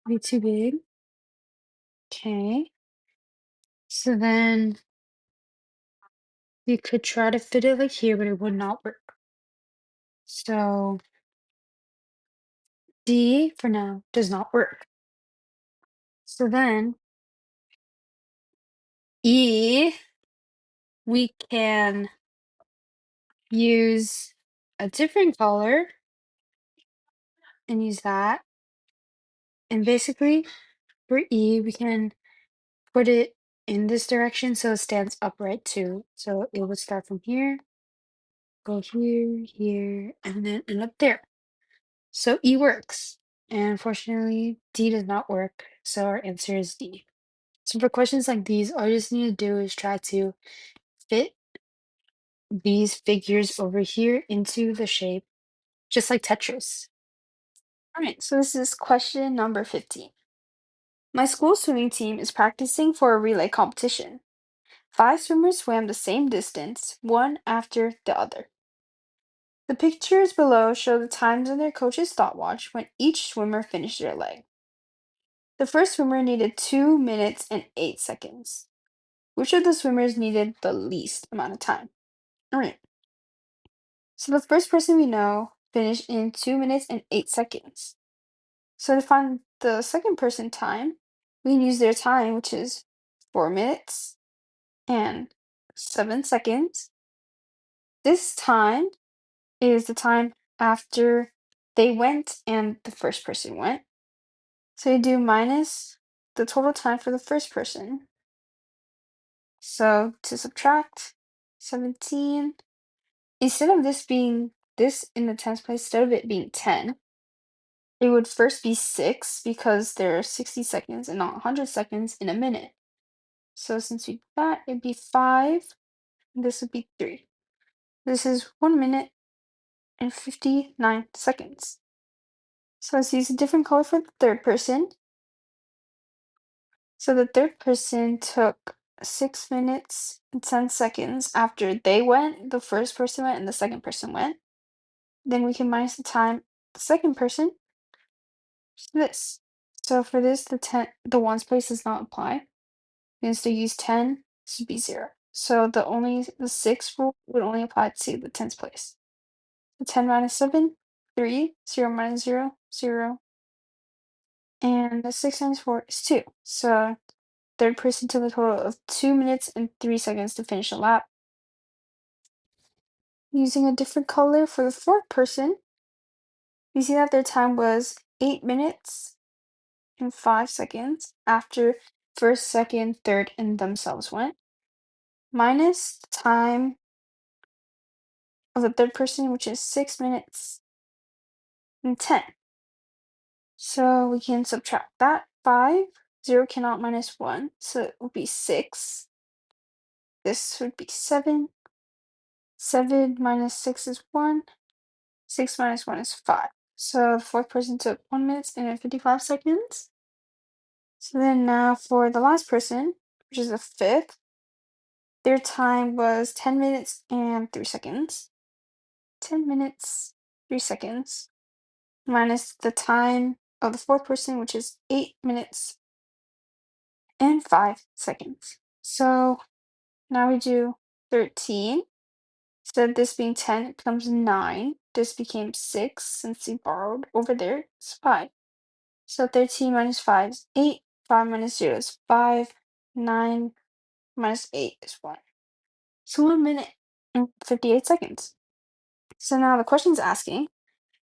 Be too big. Okay. So then we could try to fit it like here, but it would not work. So D for now does not work. So then E, we can use a different color and use that. And basically for E, we can put it in this direction so it stands upright too. So it would start from here, go here, here, and then end up there. So E works. And unfortunately, D does not work. So our answer is D. So for questions like these, all you just need to do is try to fit these figures over here into the shape, just like Tetris. All right, so this is question number 15. My school swimming team is practicing for a relay competition. 5 swimmers swam the same distance, one after the other. The pictures below show the times on their coach's stopwatch when each swimmer finished their leg. The first swimmer needed 2 minutes and 8 seconds. Which of the swimmers needed the least amount of time? All right. So the first person we know finished in 2 minutes and 8 seconds. So to find the second person time, we can use their time, which is 4 minutes and 7 seconds. This time is the time after they went and the first person went. So you do minus the total time for the first person. So to subtract 17, instead of this being this in the tens place, instead of it being 10, it would first be 6 because there are 60 seconds and not 100 seconds in a minute. So since we do that, it'd be 5, and this would be 3. This is 1 minute and 59 seconds. So let's use a different color for the third person. So the third person took 6 minutes and 10 seconds after they went, the first person went, and the second person went. Then we can minus the time the second person, this. So for this, the ones place does not apply. We instead use 10, this would be 0. So the 6 rule would only apply to the tens place. The 10 minus 7, 3, 0 minus 0, 0. And the 6 times 4 is 2. So third person took a total of 2 minutes and 3 seconds to finish a lap. Using a different color for the fourth person, we see that their time was 8 minutes and 5 seconds after first, second, third, and themselves went, minus the time of the third person, which is 6 minutes and 10. So we can subtract that. 5, 0 cannot minus 1, so it will be 6. This would be 7. 7 minus 6 is 1. 6 minus 1 is 5. So the fourth person took 1 minute and 55 seconds. So then now for the last person, which is the fifth, their time was 10 minutes and 3 seconds. 10 minutes, 3 seconds, minus the time of the fourth person, which is 8 minutes and 5 seconds. So now we do 13. Instead of this being 10, it becomes 9. This became 6 since we borrowed. Over there, it's 5. So 13 minus 5 is 8. 5 minus 0 is 5. 9 minus 8 is 1. So 1 minute and 58 seconds. So now the question is asking,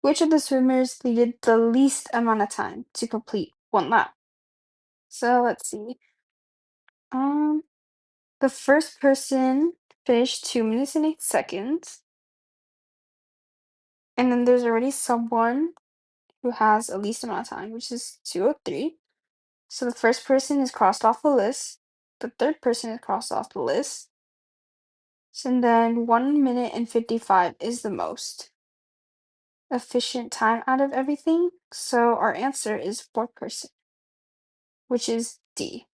which of the swimmers needed the least amount of time to complete 1 lap? So let's see. The first person finished 2 minutes and 8 seconds. And then there's already someone who has the least amount of time, which is 203. So the first person is crossed off the list. The third person is crossed off the list. So then 1 minute and 55 is the most efficient time out of everything. So our answer is fourth person, which is D.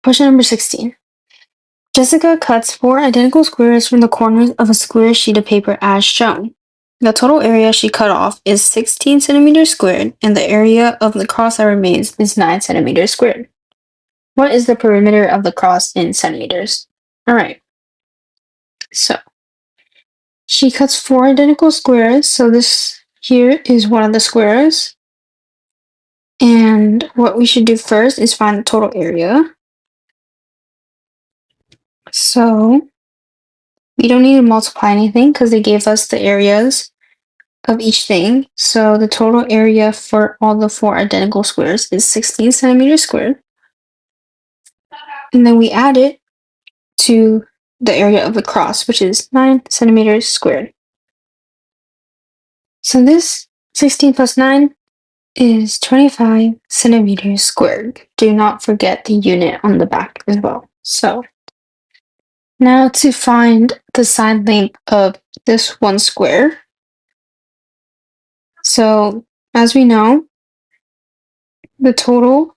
Question number 16. Jessica cuts 4 identical squares from the corners of a square sheet of paper as shown. The total area she cut off is 16 centimeters squared, and the area of the cross that remains is 9 centimeters squared. What is the perimeter of the cross in centimeters? Alright, so she cuts 4 identical squares, so this here is one of the squares. And what we should do first is find the total area. So we don't need to multiply anything because they gave us the areas of each thing. So the total area for all the 4 identical squares is 16 centimeters squared. And then we add it to the area of the cross, which is 9 centimeters squared. So this 16 plus 9 is 25 centimeters squared. Do not forget the unit on the back as well. So now to find the side length of this one square. So as we know, the total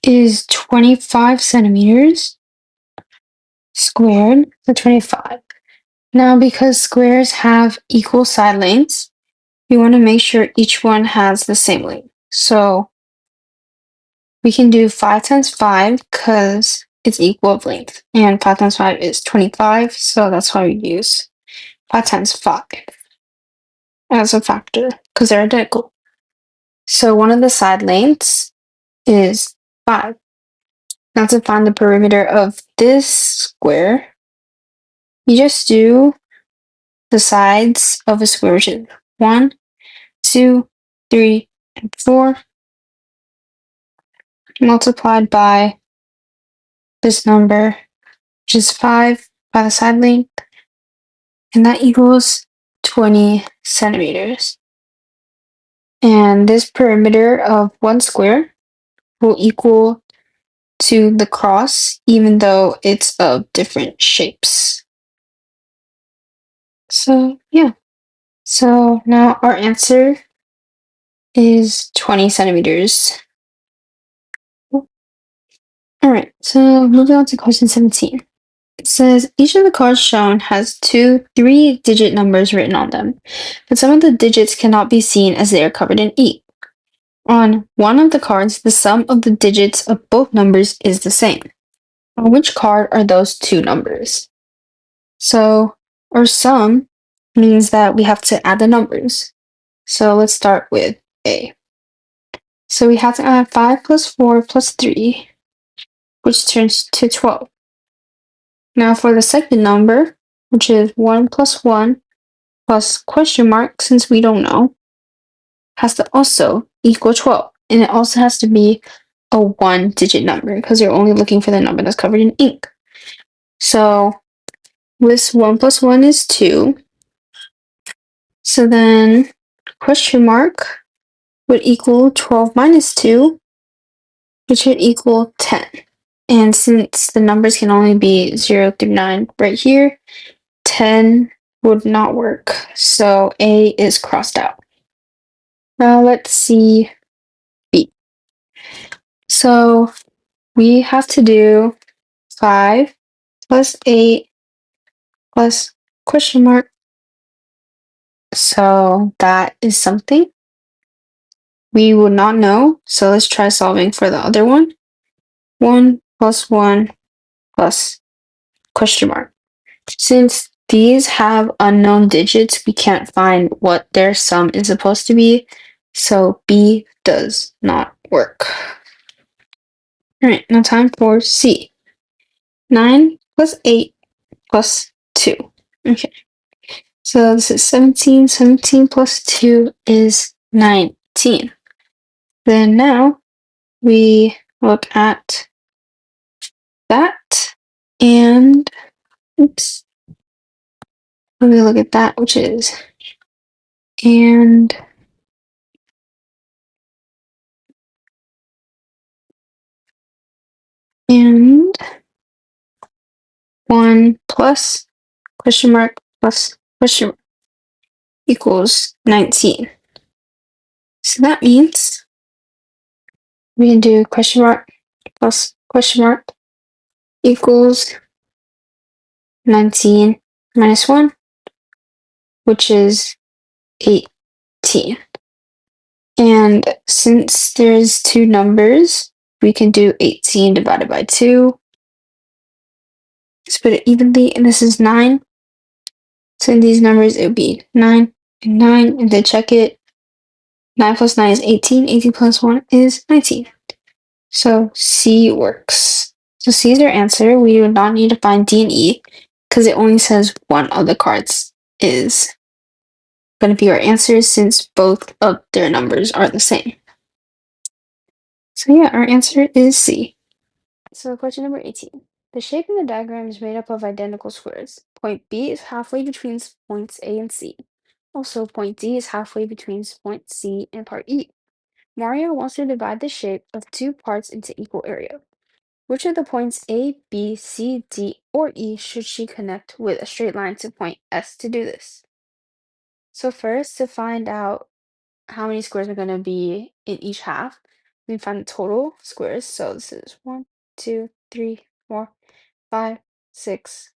is 25 centimeters squared, so 25. Now because squares have equal side lengths, we want to make sure each one has the same length. So we can do 5 times 5 because it's equal of length. And 5 times 5 is 25, so that's why we use 5 times 5 as a factor because they're identical. So one of the side lengths is 5. Now to find the perimeter of this square, you just do the sides of a square, which is 1, 2, 3, and 4, multiplied by this number, which is 5, by the side length, and that equals 20 centimeters. And this perimeter of one square will equal to the cross, even though it's of different shapes. So, yeah. So now our answer is 20 centimeters. Alright, so moving on to question 17. It says, each of the cards shown has 2 3-digit numbers written on them, but some of the digits cannot be seen as they are covered in ink. On one of the cards, the sum of the digits of both numbers is the same. On which card are those 2 numbers? So our sum means that we have to add the numbers. So let's start with A. So we have to add 5 plus 4 plus 3, which turns to 12. Now for the second number, which is 1 plus 1 plus question mark, since we don't know, has to also equal 12. And it also has to be a 1-digit number because you're only looking for the number that's covered in ink. So this 1 plus 1 is 2. So then question mark would equal 12 minus 2, which would equal 10. And since the numbers can only be 0 through 9 right here, 10 would not work. So A is crossed out. Now let's see B. So we have to do 5 plus 8 plus question mark. So that is something we would not know. So let's try solving for the other one. 1 plus 1 plus question mark. Since these have unknown digits, we can't find what their sum is supposed to be. So B does not work. All right, now time for C. 9 plus 8 plus 2. Okay, so this is 17. 17 plus 2 is 19. Then now we look at that and, oops, let me look at that, which is, and 1 plus question mark plus question mark equals 19. So that means we can do question mark plus question mark equals 19 minus 1, which is 18. And since there's two numbers, we can do 18 divided by 2. Split it evenly, and this is 9. So in these numbers, it would be 9 and 9, and then check it. 9 plus 9 is 18. 18 plus 1 is 19. So C works. So C is our answer. We do not need to find D and E because it only says one of the cards is going to be our answer since both of their numbers are the same. So yeah, our answer is C. So question number 18. The shape in the diagram is made up of identical squares. Point B is halfway between points A and C. Also, point D is halfway between point C and part E. Mario wants to divide the shape of two parts into equal area. Which of the points A, B, C, D, or E should she connect with a straight line to point S to do this? So first, to find out how many squares are going to be in each half, we can find the total squares. So this is 1, 2, 3, 4, 5, 6,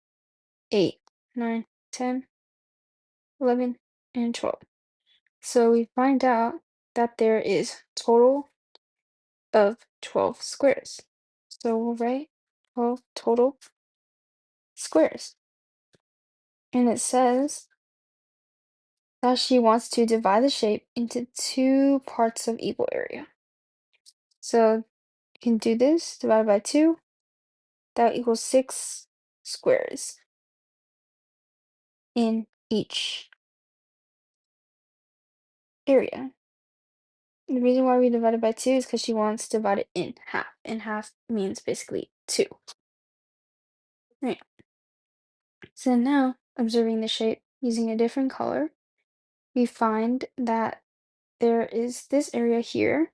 8, 9, 10, 11, and 12. So we find out that there is total of 12 squares. So we'll write 12 total squares. And it says that she wants to divide the shape into two parts of equal area. So you can do this, divided by 2, that equals 6 squares in each area. The reason why we divided by 2 is because she wants to divide it in half, and half means basically 2. Right. So now, observing the shape using a different color, we find that there is this area here,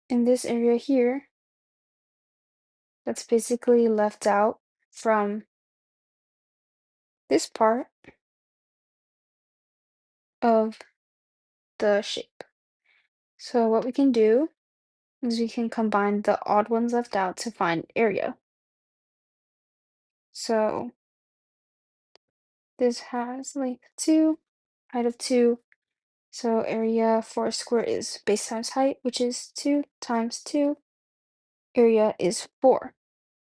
and this area here, that's basically left out from this part of the shape. So what we can do is we can combine the odd ones left out to find area. So this has length 2, height of 2. So area for a square is base times height, which is 2 times 2. Area is 4.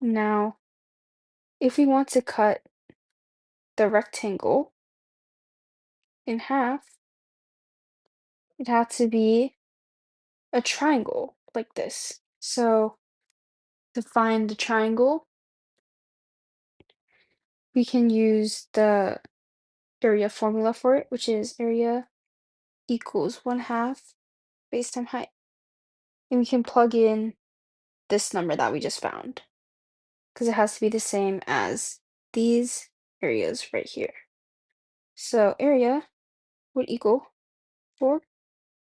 Now, if we want to cut the rectangle in half, it has to be a triangle like this. So to find the triangle, we can use the area formula for it, which is area equals 1/2 base times height. And we can plug in this number that we just found because it has to be the same as these areas right here. So area would equal 4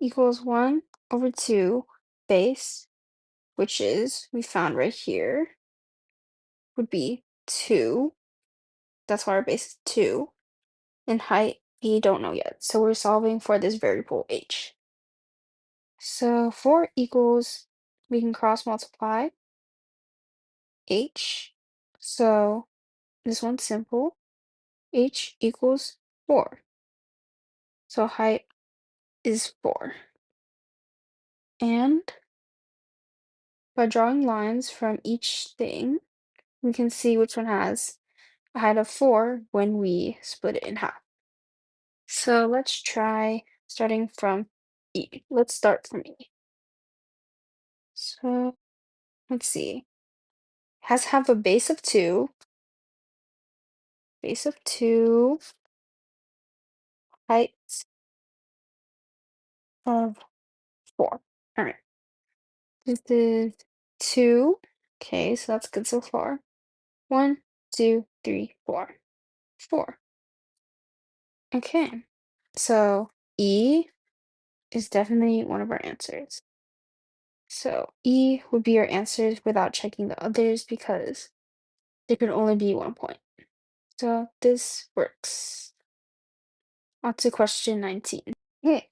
equals 1 over 2 base, which is, we found right here, would be 2. That's why our base is 2. And height, we don't know yet. So we're solving for this variable h. So 4 equals, we can cross multiply h. So this one's simple. H equals 4. So height is 4. And by drawing lines from each thing, we can see which one has a height of 4 when we split it in half. So let's try starting from E. Let's start from E. So let's see. Has to have a base of 2, height of 4. All right. This is 2. Okay, so that's good so far. 1, 2, 3, 4. 4. Okay. So E is definitely one of our answers. So E would be our answers without checking the others because there could only be 1 point. So this works. On to question 19. Okay.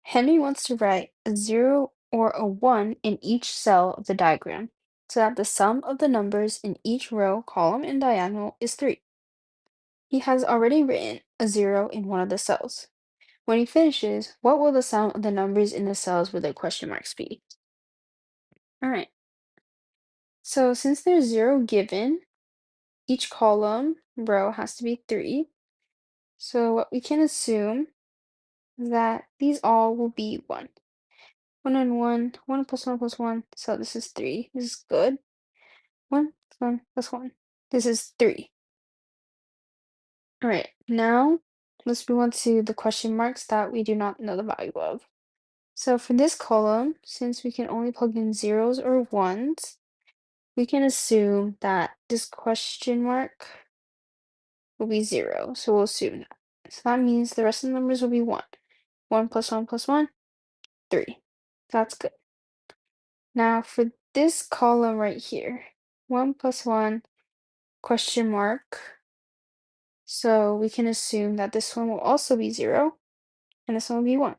Henry wants to write a 0 or a 1 in each cell of the diagram so that the sum of the numbers in each row, column, and diagonal is 3. He has already written a 0 in one of the cells. When he finishes, what will the sum of the numbers in the cells with the question marks be? All right. So since there's 0 given, each column row has to be 3. So what we can assume is that these all will be 1. 1 and 1, 1 plus 1 plus 1. So this is 3. This is good. 1 plus 1 plus 1. This is 3. All right. Now let's move on to the question marks that we do not know the value of. So for this column, since we can only plug in zeros or ones, we can assume that this question mark will be 0. So we'll assume that. So that means the rest of the numbers will be 1. 1 plus 1 plus 1, 3. That's good. Now for this column right here, 1 plus 1 question mark. So we can assume that this one will also be 0 and this one will be 1.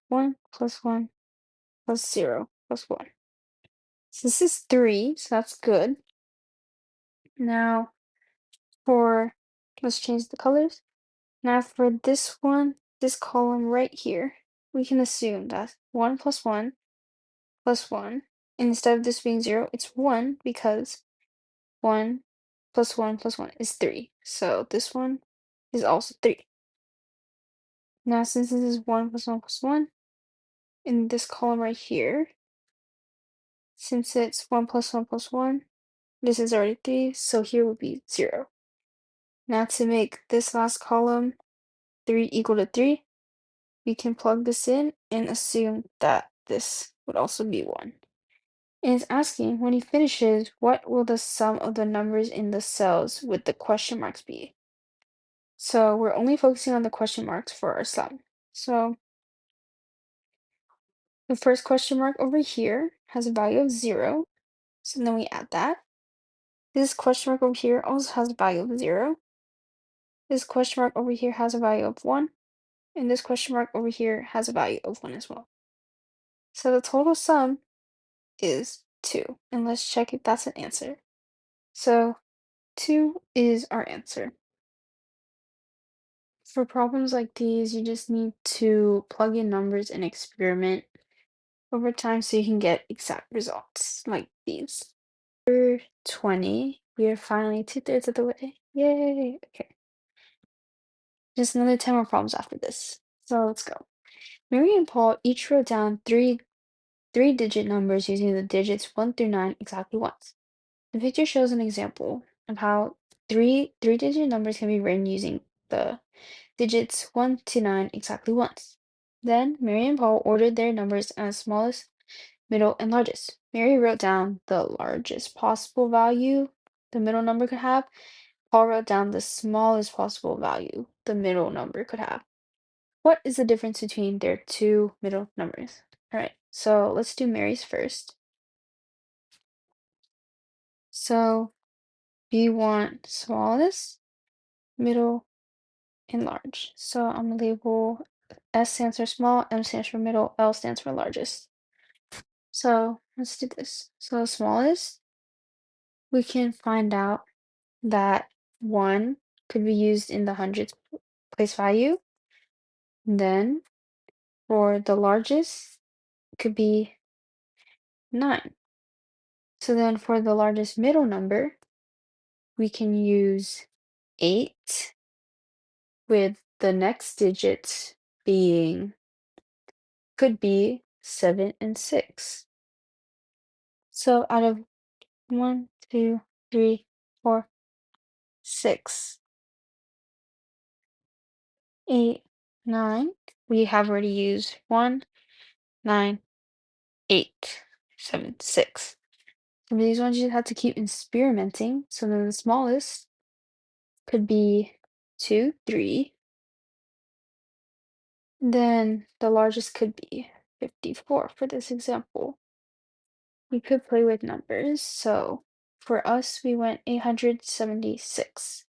1 plus 1 plus 0 plus 1. So this is 3, so that's good. Now let's change the colors. Now for this one, this column right here, we can assume that 1 plus 1 plus 1. And instead of this being 0, it's 1 because 1 plus 1 plus 1 is 3. So this one is also 3. Now since this is 1 plus 1 plus 1, in this column right here, since it's 1 plus 1 plus 1, this is already 3, so here would be 0. Now to make this last column 3 equal to 3, we can plug this in and assume that this would also be 1. And it's asking, when he finishes, what will the sum of the numbers in the cells with the question marks be? So we're only focusing on the question marks for our sum. So the first question mark over here has a value of 0. So then we add that. This question mark over here also has a value of 0. This question mark over here has a value of 1. And this question mark over here has a value of 1 as well. So the total sum is 2. And let's check if that's an answer. So 2 is our answer. For problems like these, you just need to plug in numbers and experiment over time so you can get exact results like these. Number 20, we are finally 2/3 of the way. Yay! Okay. Just another 10 more problems after this. So let's go. Mary and Paul each wrote down three-digit numbers using the digits 1 through 9 exactly once. The picture shows an example of how three-digit numbers can be written using the digits 1 to 9 exactly once. Then Mary and Paul ordered their numbers as smallest, middle, and largest. Mary wrote down the largest possible value the middle number could have. Paul wrote down the smallest possible value the middle number could have. What is the difference between their two middle numbers? All right, so let's do Mary's first. So we want smallest, middle, and large. So I'm gonna label S stands for small, M stands for middle, L stands for largest. So let's do this. So smallest, we can find out that 1 could be used in the hundredths place value. Then for the largest, could be 9. So then for the largest middle number, we can use 8 with the next digits being, could be 7 and 6. So out of 1, 2, 3, 4, 6, 8, 9, we have already used 1, 9, 8, 7, 6. So these ones you have to keep experimenting. So then the smallest could be 2, 3. Then the largest could be 54 for this example. We could play with numbers. So for us, we went 876.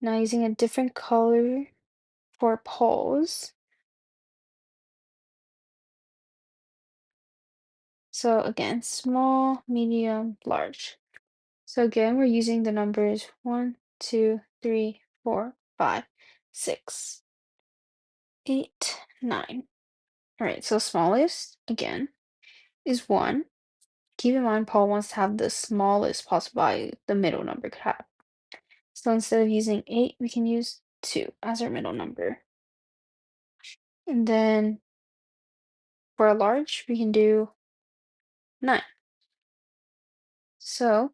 Now using a different color for poles. So again, small, medium, large. So again, we're using the numbers 1, 2, 3, 4, 5, 6, 8, 9. All right, so smallest, again, is 1. Keep in mind, Paul wants to have the smallest possible value the middle number could have. So instead of using 8, we can use 2 as our middle number. And then for a large, we can do 9. So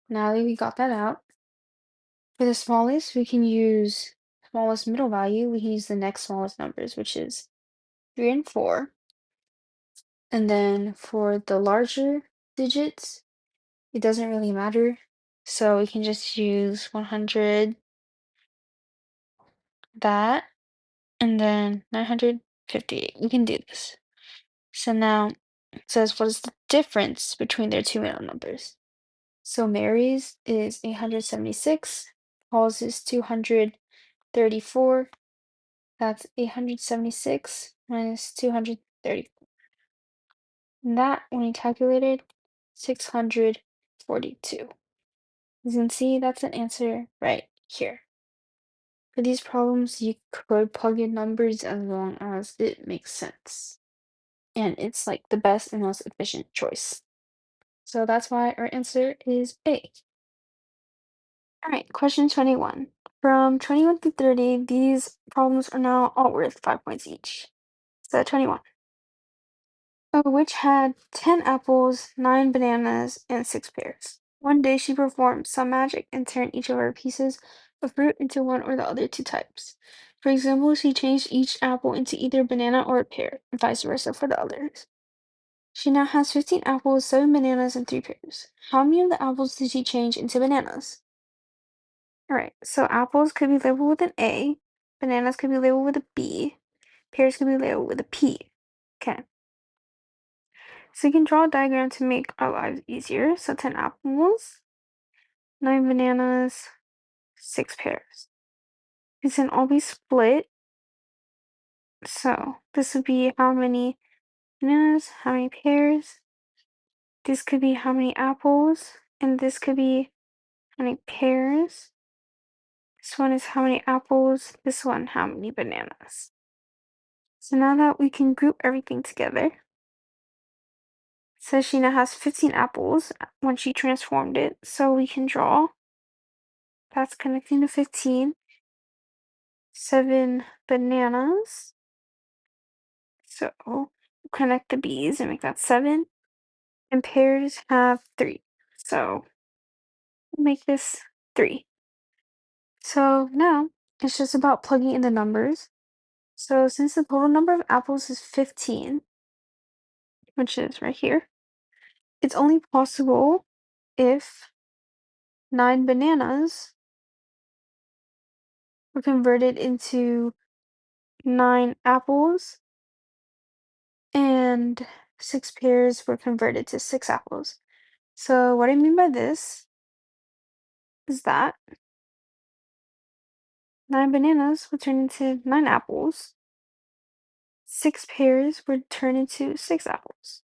now that we got that out, for the smallest, we can use smallest middle value. We can use the next smallest numbers, which is 3 and 4. And then for the larger digits, it doesn't really matter. So we can just use 100, that, and then 958. We can do this. So now it says, what is the difference between their two middle numbers? So Mary's is 876, Paul's is 234. That's 876 minus 234. And that, when you calculated, 642. As you can see, that's an answer right here. For these problems, you could plug in numbers as long as it makes sense. And it's like the best and most efficient choice. So that's why our answer is A. All right, question 21. From 21 to 30, these problems are now all worth 5 points each. So 21. A witch had 10 apples, 9 bananas, and 6 pears. One day she performed some magic and turned each of her pieces of fruit into one or the other two types. For example, she changed each apple into either a banana or a pear, and vice versa for the others. She now has 15 apples, 7 bananas, and 3 pears. How many of the apples did she change into bananas? Alright, so apples could be labeled with an A, bananas could be labeled with a B, pears could be labeled with a P. Okay. So you can draw a diagram to make our lives easier. So 10 apples, 9 bananas, 6 pears. These can all be split. So this would be how many bananas, how many pears. This could be how many apples, and this could be how many pears. This one is how many apples, this one how many bananas. So now that we can group everything together, it says she now has 15 apples when she transformed it. So we can draw, that's connecting to 15, 7 bananas. So connect the B's and make that 7. And pears have 3. So we'll make this 3. So now it's just about plugging in the numbers. So since the total number of apples is 15, which is right here, it's only possible if 9 bananas were converted into 9 apples, and 6 pears were converted to 6 apples. So what I mean by this is that 9 bananas would turn into 9 apples, 6 pears would turn into 6 apples.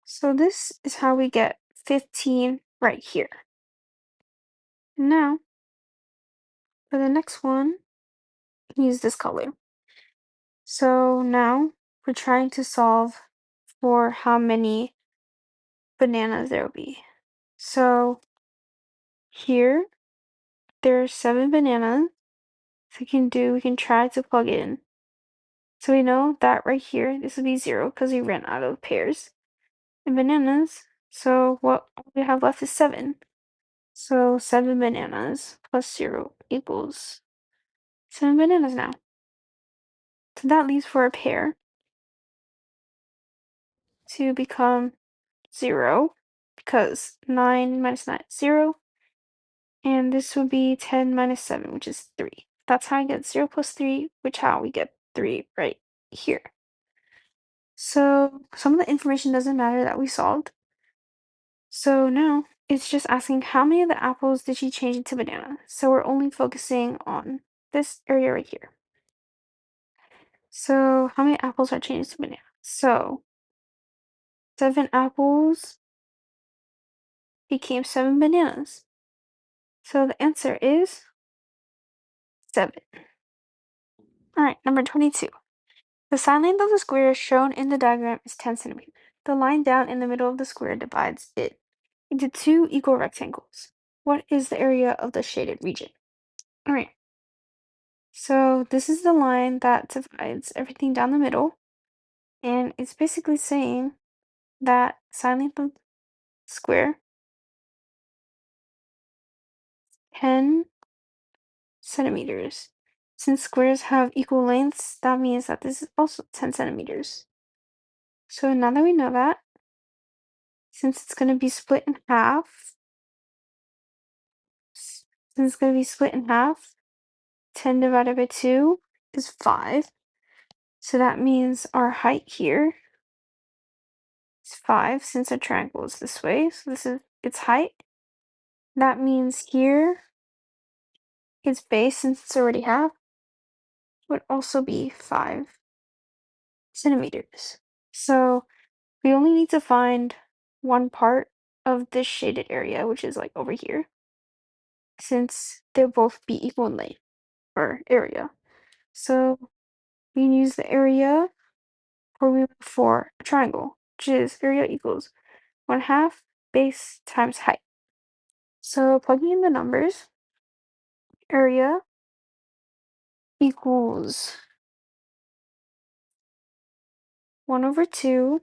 So this is how we get 15 right here. Now, for the next one, use this color. So now we're trying to solve for how many bananas there will be. So here, there are 7 bananas. So we can try to plug it in. So we know that right here, this will be 0 because we ran out of pears and bananas. So what we have left is 7. So 7 bananas plus 0 equals 7 bananas now. So that leaves for a pear to become 0 because 9 minus 9 is 0. And this would be 10 minus 7, which is 3. That's how I get 0 plus 3, which how we get 3 right here. So some of the information doesn't matter that we solved. So now it's just asking how many of the apples did she change into banana. So we're only focusing on this area right here. So how many apples are changed to banana? So 7 apples became 7 bananas. So the answer is 7. All right, number 22. The side length of the square shown in the diagram is 10 centimeters. The line down in the middle of the square divides it into 2 equal rectangles. What is the area of the shaded region? All right, so this is the line that divides everything down the middle, and it's basically saying that side length of the square, 10 centimeters. Since squares have equal lengths, that means that this is also 10 centimeters. So now that we know that, since it's going to be split in half, since it's going to be split in half, 10 divided by 2 is 5. So that means our height here is 5 since our triangle is this way. So this is its height. That means here its base, since it's already half, would also be 5 centimeters. So we only need to find one part of this shaded area, which is like over here, since they'll both be equal in length or area. So we can use the area for a triangle, which is area equals 1/2 base times height. So plugging in the numbers, area equals 1/2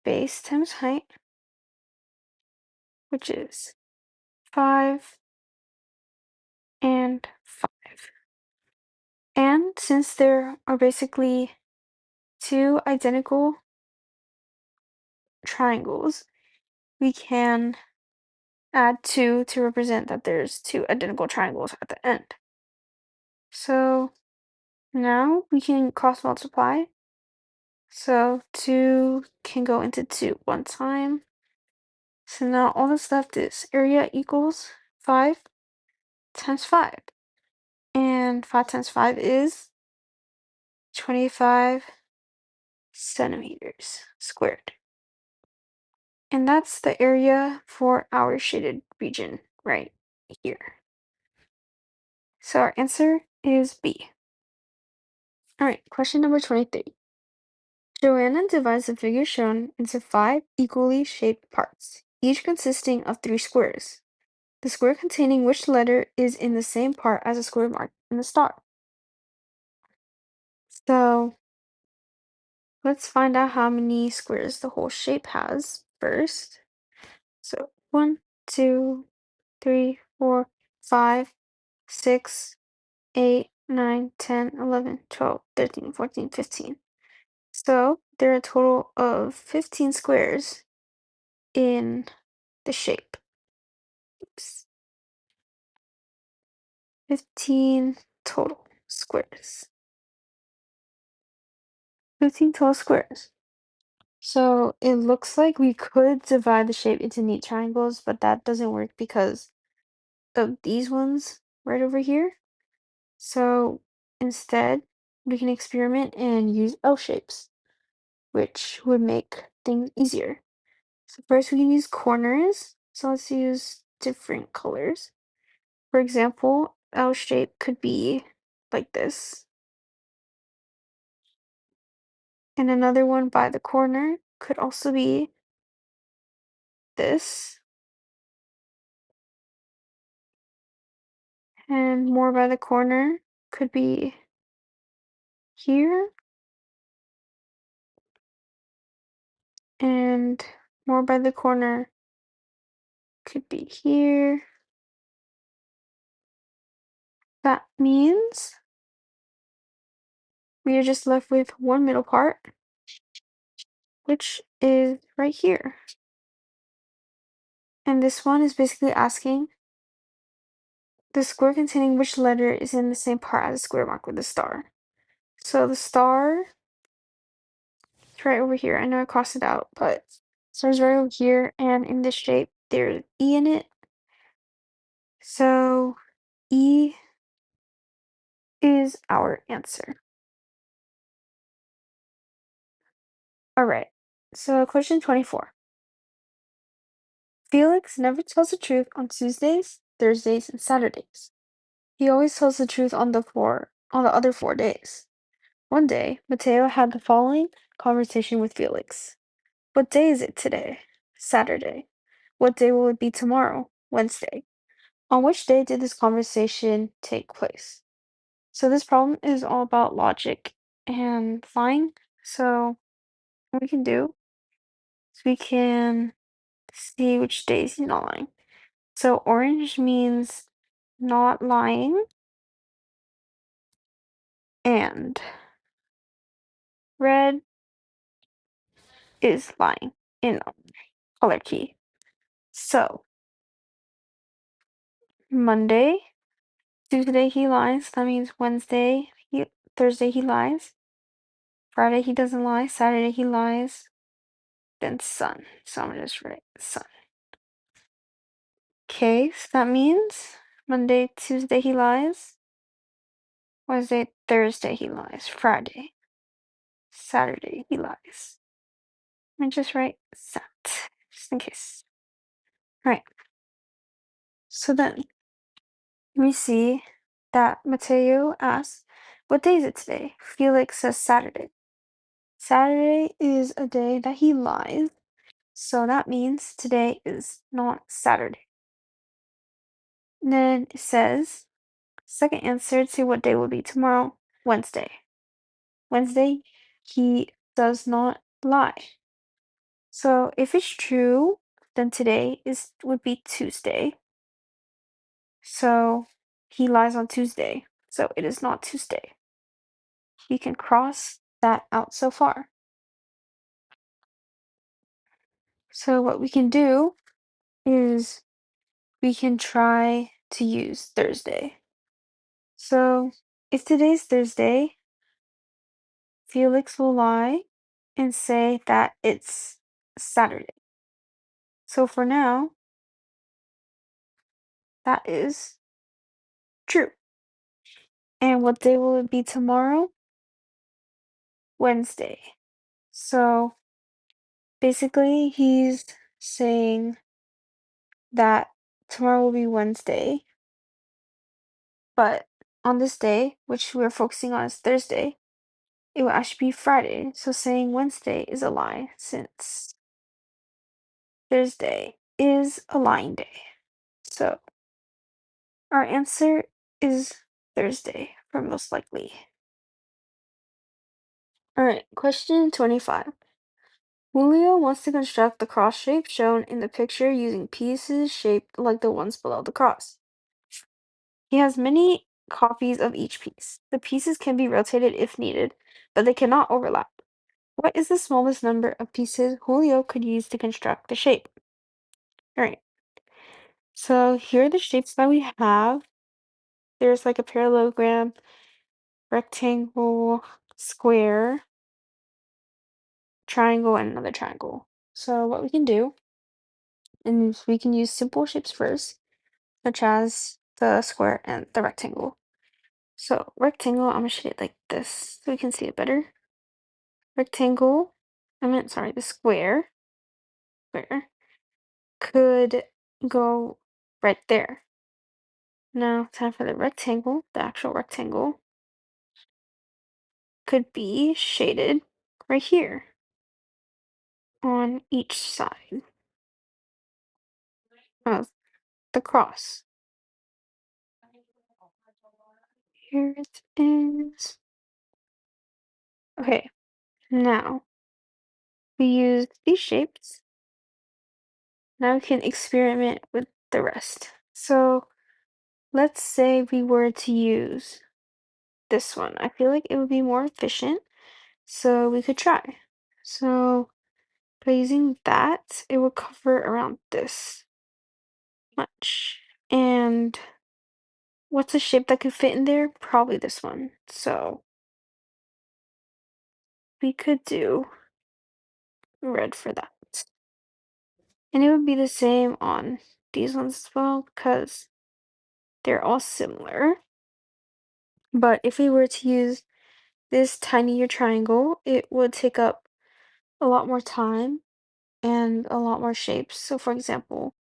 base times height, which is 5 and 5. And since there are basically 2 identical triangles, we can add 2 to represent that there's 2 identical triangles at the end. So now we can cross multiply. So 2 can go into 2 one time. So now all that's left is area equals 5 times 5. And 5 times 5 is 25 centimeters squared. And that's the area for our shaded region right here. So our answer is B. All right, question number 23. Joanna divides the figure shown into 5 equally shaped parts, each consisting of 3 squares. The square containing which letter is in the same part as the square marked in the star? So let's find out how many squares the whole shape has first. So 1, 2, 3, 4, 5, 6, 8, 9, 10, 11, 12, 13, 14, 15. So there are a total of 15 squares in the shape. Oops. 15 total squares. 15 total squares. So it looks like we could divide the shape into neat triangles, but that doesn't work because of these ones right over here. So instead, we can experiment and use L shapes, which would make things easier. So first we can use corners. So let's use different colors. For example, L shape could be like this. And another one by the corner could also be this. And more by the corner could be here. And more by the corner could be here. That means we are just left with one middle part, which is right here. And this one is basically asking the square containing which letter is in the same part as the square marked with a star. So the star is right over here. I know I crossed it out, but star's right over here, and in this shape, there's E in it. So E is our answer. All right, so question 24. Felix never tells the truth on Tuesdays, Thursdays, and Saturdays. He always tells the truth on the other 4 days. One day, Mateo had the following conversation with Felix. What day is it today? Saturday. What day will it be tomorrow? Wednesday. On which day did this conversation take place? So this problem is all about logic and lying. So what we can do is we can see which days he's not lying. So orange means not lying, and red is lying in color key. So Monday, Tuesday he lies. That means Thursday he lies. Friday he doesn't lie. Saturday he lies. Then sun. So I'm gonna just write sun. Okay, so that means Monday, Tuesday he lies. Wednesday, Thursday he lies. Friday, Saturday he lies. Let me just write that, just in case. Right. So then we see that Mateo asks, what day is it today? Felix says Saturday. Saturday is a day that he lies, so that means today is not Saturday. And then it says, second answer to what day will be tomorrow, Wednesday. Wednesday, he does not lie. So if it's true, then today would be Tuesday. So he lies on Tuesday. So it is not Tuesday. You can cross that out so far. So what we can do is we can try to use Thursday. So if today's Thursday, Felix will lie and say that it's Saturday. So for now, that is true. And what day will it be tomorrow? Wednesday. So basically, he's saying that tomorrow will be Wednesday, but on this day, which we're focusing on as Thursday, it will actually be Friday. So saying Wednesday is a lie since Thursday is a lying day. So our answer is Thursday for most likely. All right, question 25. Julio wants to construct the cross shape shown in the picture using pieces shaped like the ones below the cross. He has many copies of each piece. The pieces can be rotated if needed, but they cannot overlap. What is the smallest number of pieces Julio could use to construct the shape? All right. So here are the shapes that we have. there's like a parallelogram, rectangle, square, triangle, and another triangle. So what we can do is we can use simple shapes first, such as the square and the rectangle. So rectangle, I'm gonna shade it like this so we can see it better. Rectangle, sorry, the square could go right there. Now, time for the rectangle. The actual rectangle could be shaded right here on each side of the cross. Here it is. Okay, now we use these shapes. Now we can experiment with the rest. So let's say we were to use this one. I feel like it would be more efficient, so we could try. So by using that, it would cover around this much. And what's a shape that could fit in there? Probably this one. So we could do red for that. And it would be the same on these ones as well because they're all similar. But if we were to use this tinier triangle, it would take up a lot more time and a lot more shapes. So for example,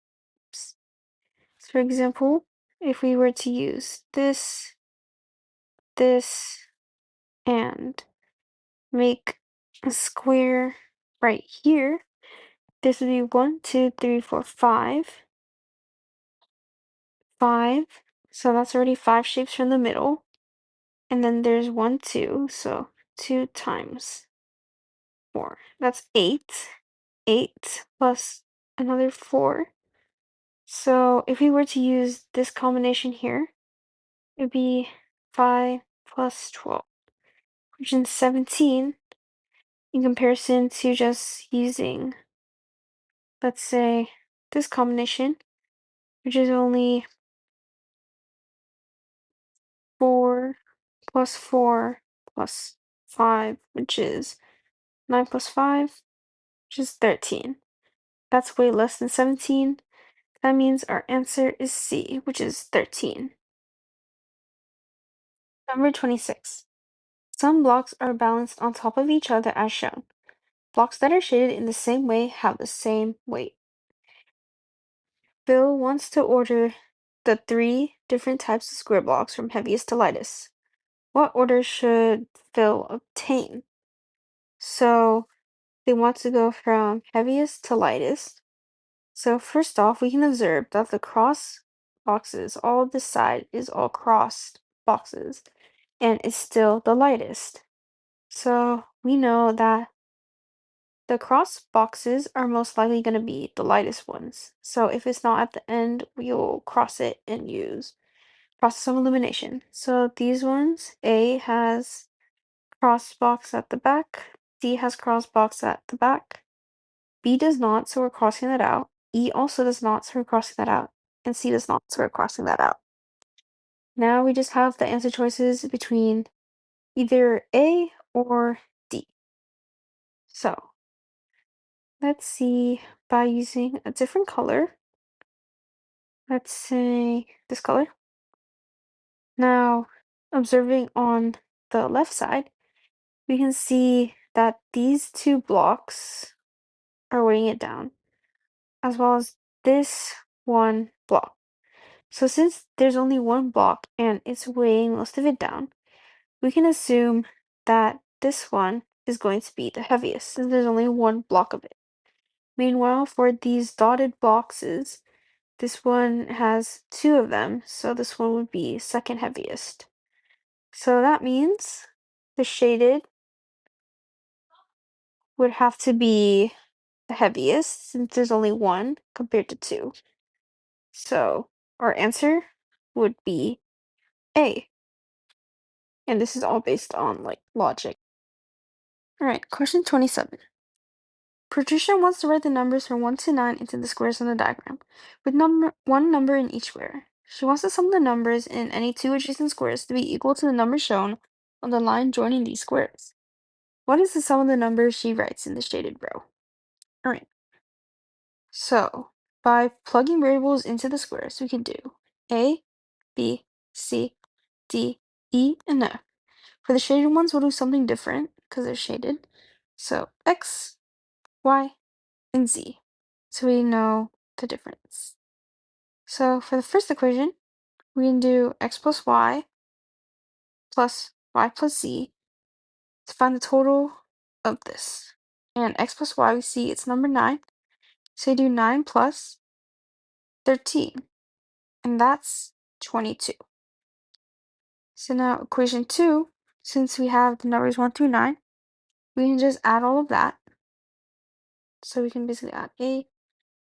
if we were to use this, and make a square right here, this would be 1, 2, 3, 4, 5. So that's already 5 shapes from the middle. And then there's 1, 2, so 2 times 4. That's 8. 8 plus another 4. So if we were to use this combination here, it would be 5 plus 12, which is 17 in comparison to just using, let's say, this combination, which is only 4 plus 4 plus 5, which is 9 plus 5, which is 13. That's way less than 17. That means our answer is C, which is 13. Number 26. Some blocks are balanced on top of each other as shown. Blocks that are shaded in the same way have the same weight. Bill wants to order the 3 different types of square blocks from heaviest to lightest. What order should Phil obtain? So they want to go from heaviest to lightest. So first off, we can observe that the cross boxes, all of this side is all crossed boxes, and it's still the lightest. So we know that the cross boxes are most likely going to be the lightest ones. So if it's not at the end, we'll cross it and use process of elimination. So these ones, A has cross box at the back, D has cross box at the back, B does not, so we're crossing that out. E also does not, so we're crossing that out. And C does not, so we're crossing that out. Now we just have the answer choices between either A or D. So let's see by using a different color. Let's say this color. Now, observing on the left side, we can see that these 2 blocks are weighing it down, as well as this one block. So since there's only one block and it's weighing most of it down, we can assume that this one is going to be the heaviest since there's only one block of it. Meanwhile, for these dotted boxes, this one has 2 of them, so this one would be second heaviest. So that means the shaded would have to be the heaviest since there's only one compared to 2. So our answer would be A. And this is all based on like logic. Alright, question 27. Patricia wants to write the numbers from 1 to 9 into the squares on the diagram, with one number in each square. She wants the sum of the numbers in any two adjacent squares to be equal to the number shown on the line joining these squares. What is the sum of the numbers she writes in the shaded row? All right. So by plugging variables into the squares, we can do A, B, C, D, E, and F. For the shaded ones, we'll do something different because they're shaded. So X, Y, and Z. So we know the difference. So for the first equation, we can do X plus Y plus Z to find the total of this. And X plus Y, we see it's number 9. So you do 9 plus 13, and that's 22. So now equation 2, since we have the numbers 1 through 9, we can just add all of that. So we can basically add A,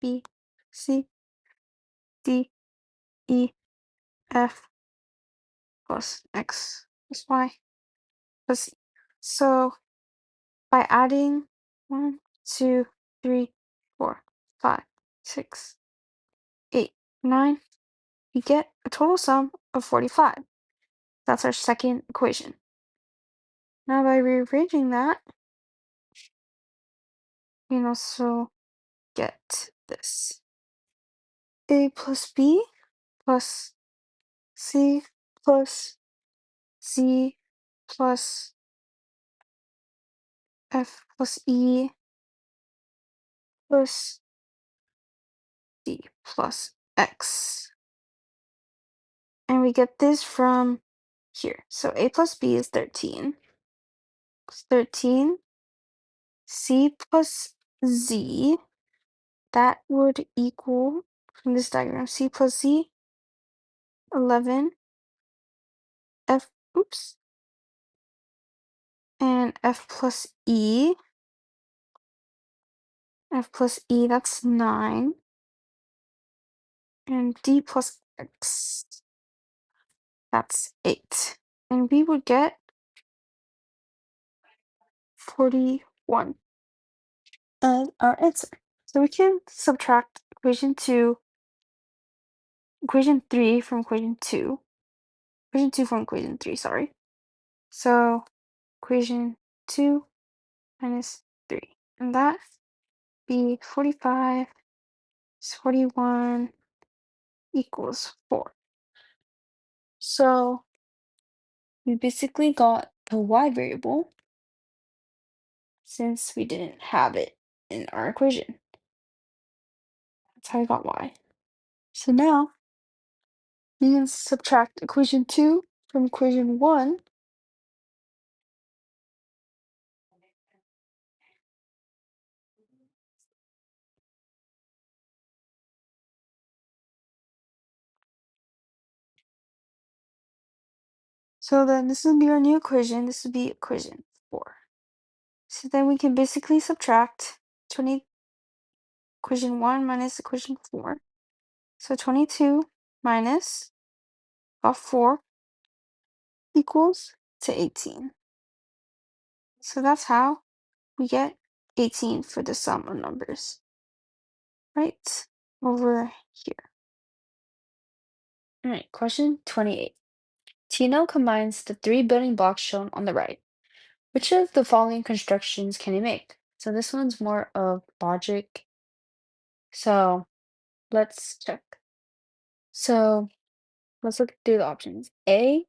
B, C, D, E, F plus X plus Y plus Z. So by adding 1, 2, 3, 4, 5, 6, 8, 9, we get a total sum of 45. That's our second equation. Now by rearranging that, we can also get this. A plus B plus C plus Z plus F plus E plus D plus X. And we get this from here. So A plus B is 13. It's 13. C plus Z, that would equal, from this diagram, C plus Z, 11. F, oops. And F plus E, that's 9. And D plus X, that's 8. And we would get 41 as our answer. So we can subtract equation 3 from equation 2. Equation 2 from equation 3, sorry. So equation 2 minus 3. And that be 45 is 41 equals 4. So we basically got the y variable since we didn't have it in our equation. That's how we got y. So now you can subtract equation 2 from equation 1. So then this would be our new equation. This would be equation 4. So then we can basically subtract equation 1 minus equation 4. So 22 minus 4 equals to 18. So that's how we get 18 for the sum of numbers. Right over here. All right, question 28. Tino combines the 3 building blocks shown on the right. Which of the following constructions can he make? So this one's more of logic. So let's check. So let's look through the options. A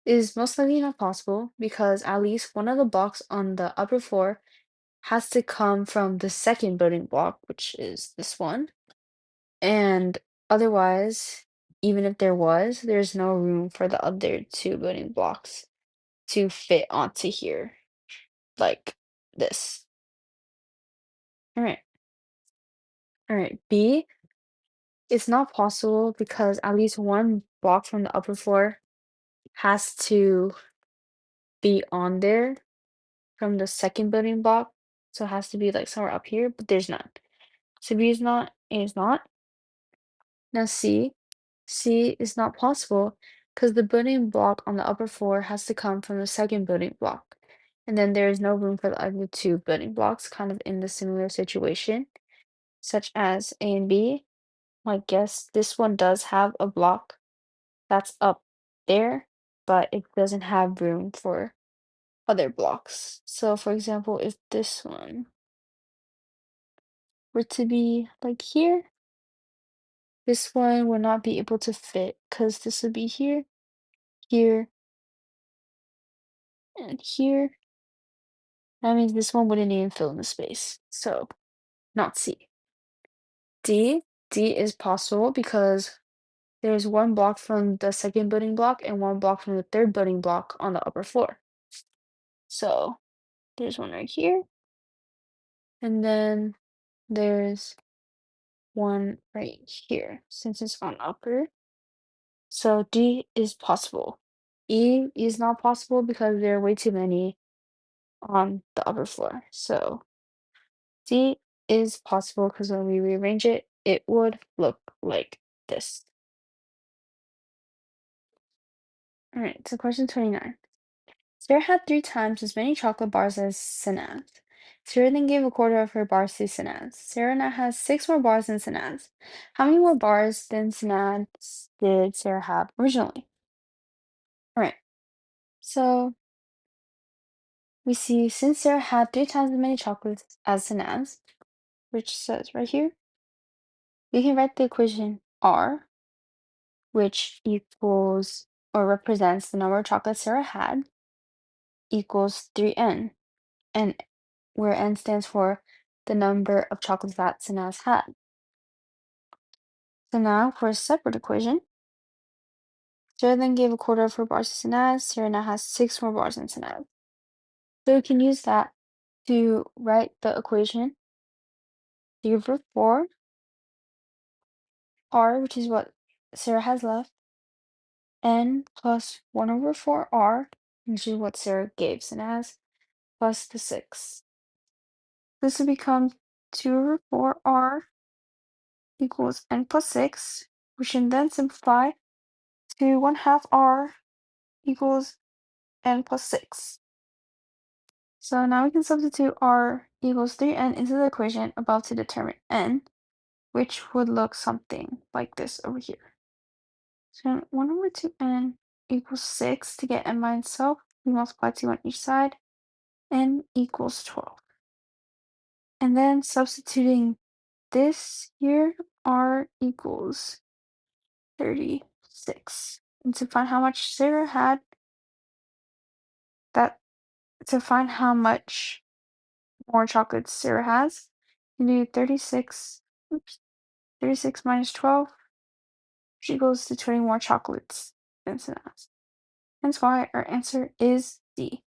is most likely not possible because at least one of the blocks on the upper floor has to come from the second building block, which is this one. And otherwise, even if there was, there's no room for the other 2 building blocks to fit onto here, like this. All right. All right. B, it's not possible because at least one block from the upper floor has to be on there from the second building block. So it has to be like somewhere up here, but there's none. So B is not, A is not. Now C is not possible because the building block on the upper floor has to come from the second building block. And then there is no room for the other 2 building blocks, kind of in the similar situation, such as A and B. I guess this one does have a block that's up there, but it doesn't have room for other blocks. So for example, if this one were to be like here, this one would not be able to fit because this would be here, here, and here. That means this one wouldn't even fill in the space. So not C. D. D is possible because there's one block from the second building block and one block from the third building block on the upper floor. So there's one right here. And then there's one right here since it's on upper. So D is possible. E is not possible because there are way too many on the upper floor. So D is possible because when we rearrange it, it would look like this. All right, so question 29. Sarah had 3 times as many chocolate bars as Sanaz. Sarah then gave a quarter of her bars to Sanaz. Sarah now has 6 more bars than Sanaz. How many more bars than Sanaz did Sarah have originally? All right, so we see since Sarah had 3 times as many chocolates as Sanaz, which says right here, we can write the equation R, which equals or represents the number of chocolates Sarah had, equals 3n, and where n stands for the number of chocolates that Sanaz had. So now for a separate equation, Sarah then gave a quarter of her bars to Sanaz. Sarah now has 6 more bars than Sanaz. So we can use that to write the equation 3 over 4 r, which is what Sarah has left, n plus 1 over 4 r, which is what Sarah gave Sanaz, plus the 6. This will become 2 over 4 r equals n plus 6, which can then simplify to 1/2 r equals n plus 6. So now we can substitute r equals 3n into the equation above to determine n, which would look something like this over here. So 1 over 2n equals 6. To get n by itself, we multiply 2 on each side, n equals 12. And then substituting this here, r equals 36. And to find how much Sarah had, to find how much more chocolates Sarah has, you do 36, 36 minus 12, she goes to 20 more chocolates than Sanaz. Hence why our answer is D.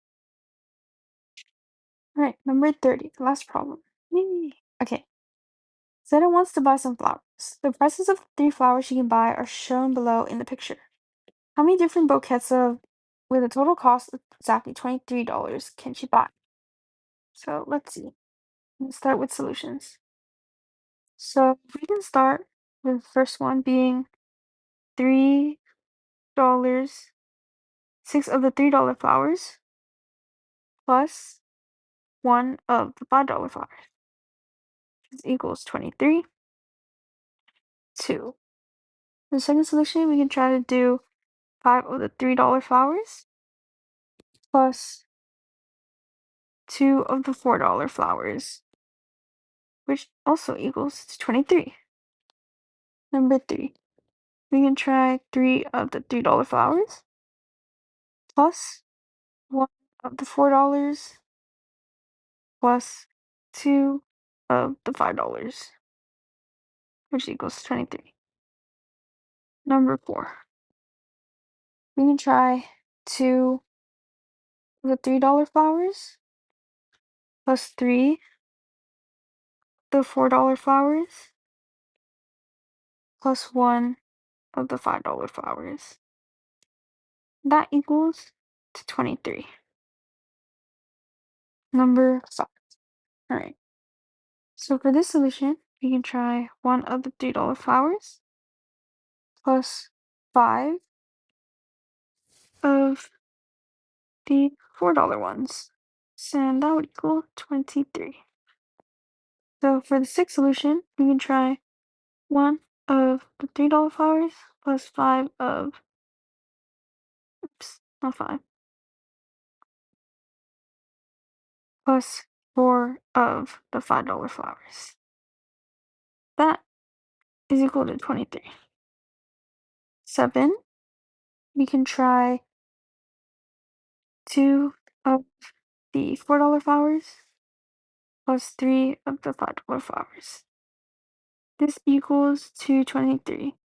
All right, number 30, last problem. Yay. Okay. Zeta wants to buy some flowers. The prices of the 3 flowers she can buy are shown below in the picture. How many different bouquets with a total cost of exactly $23 can she buy? So let's see. Let's start with solutions. So we can start with the first one being $3, 6 of the $3 flowers plus 1 of the $5 flowers, which equals 23. 2. The second solution, we can try to do 5 of the $3 flowers plus 2 of the $4 flowers, which also equals to 23. Number 3, we can try 3 of the $3 flowers plus 1 of the $4 plus 2 of the $5, which equals 23. Number 4, we can try 2 of the $3 flowers plus 3 of the $4 flowers plus 1 of the $5 flowers. That equals to 23. Number 5. All right. So for this solution, we can try 1 of the $3 flowers plus 5 of the $4 ones. And that would equal 23. So for the sixth solution, we can try 1 of the $3 flowers plus 5 of, oops, not 5, plus 4 of the $5 flowers. That is equal to 23. 7, we can try 2 of the $4 flowers plus 3 of the $5 flowers. This equals to 23.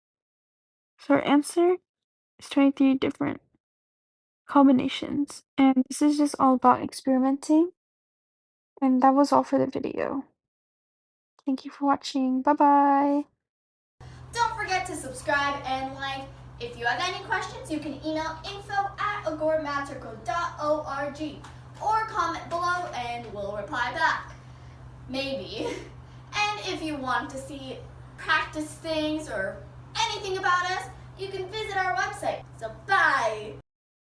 So our answer is 23 different combinations. And this is just all about experimenting. And that was all for the video. Thank you for watching. Bye-bye. Don't forget to subscribe and like. If you have any questions, you can email info@agoramatrical.org or comment below and we'll reply back. Maybe. And if you want to see practice things or anything about us, you can visit our website. So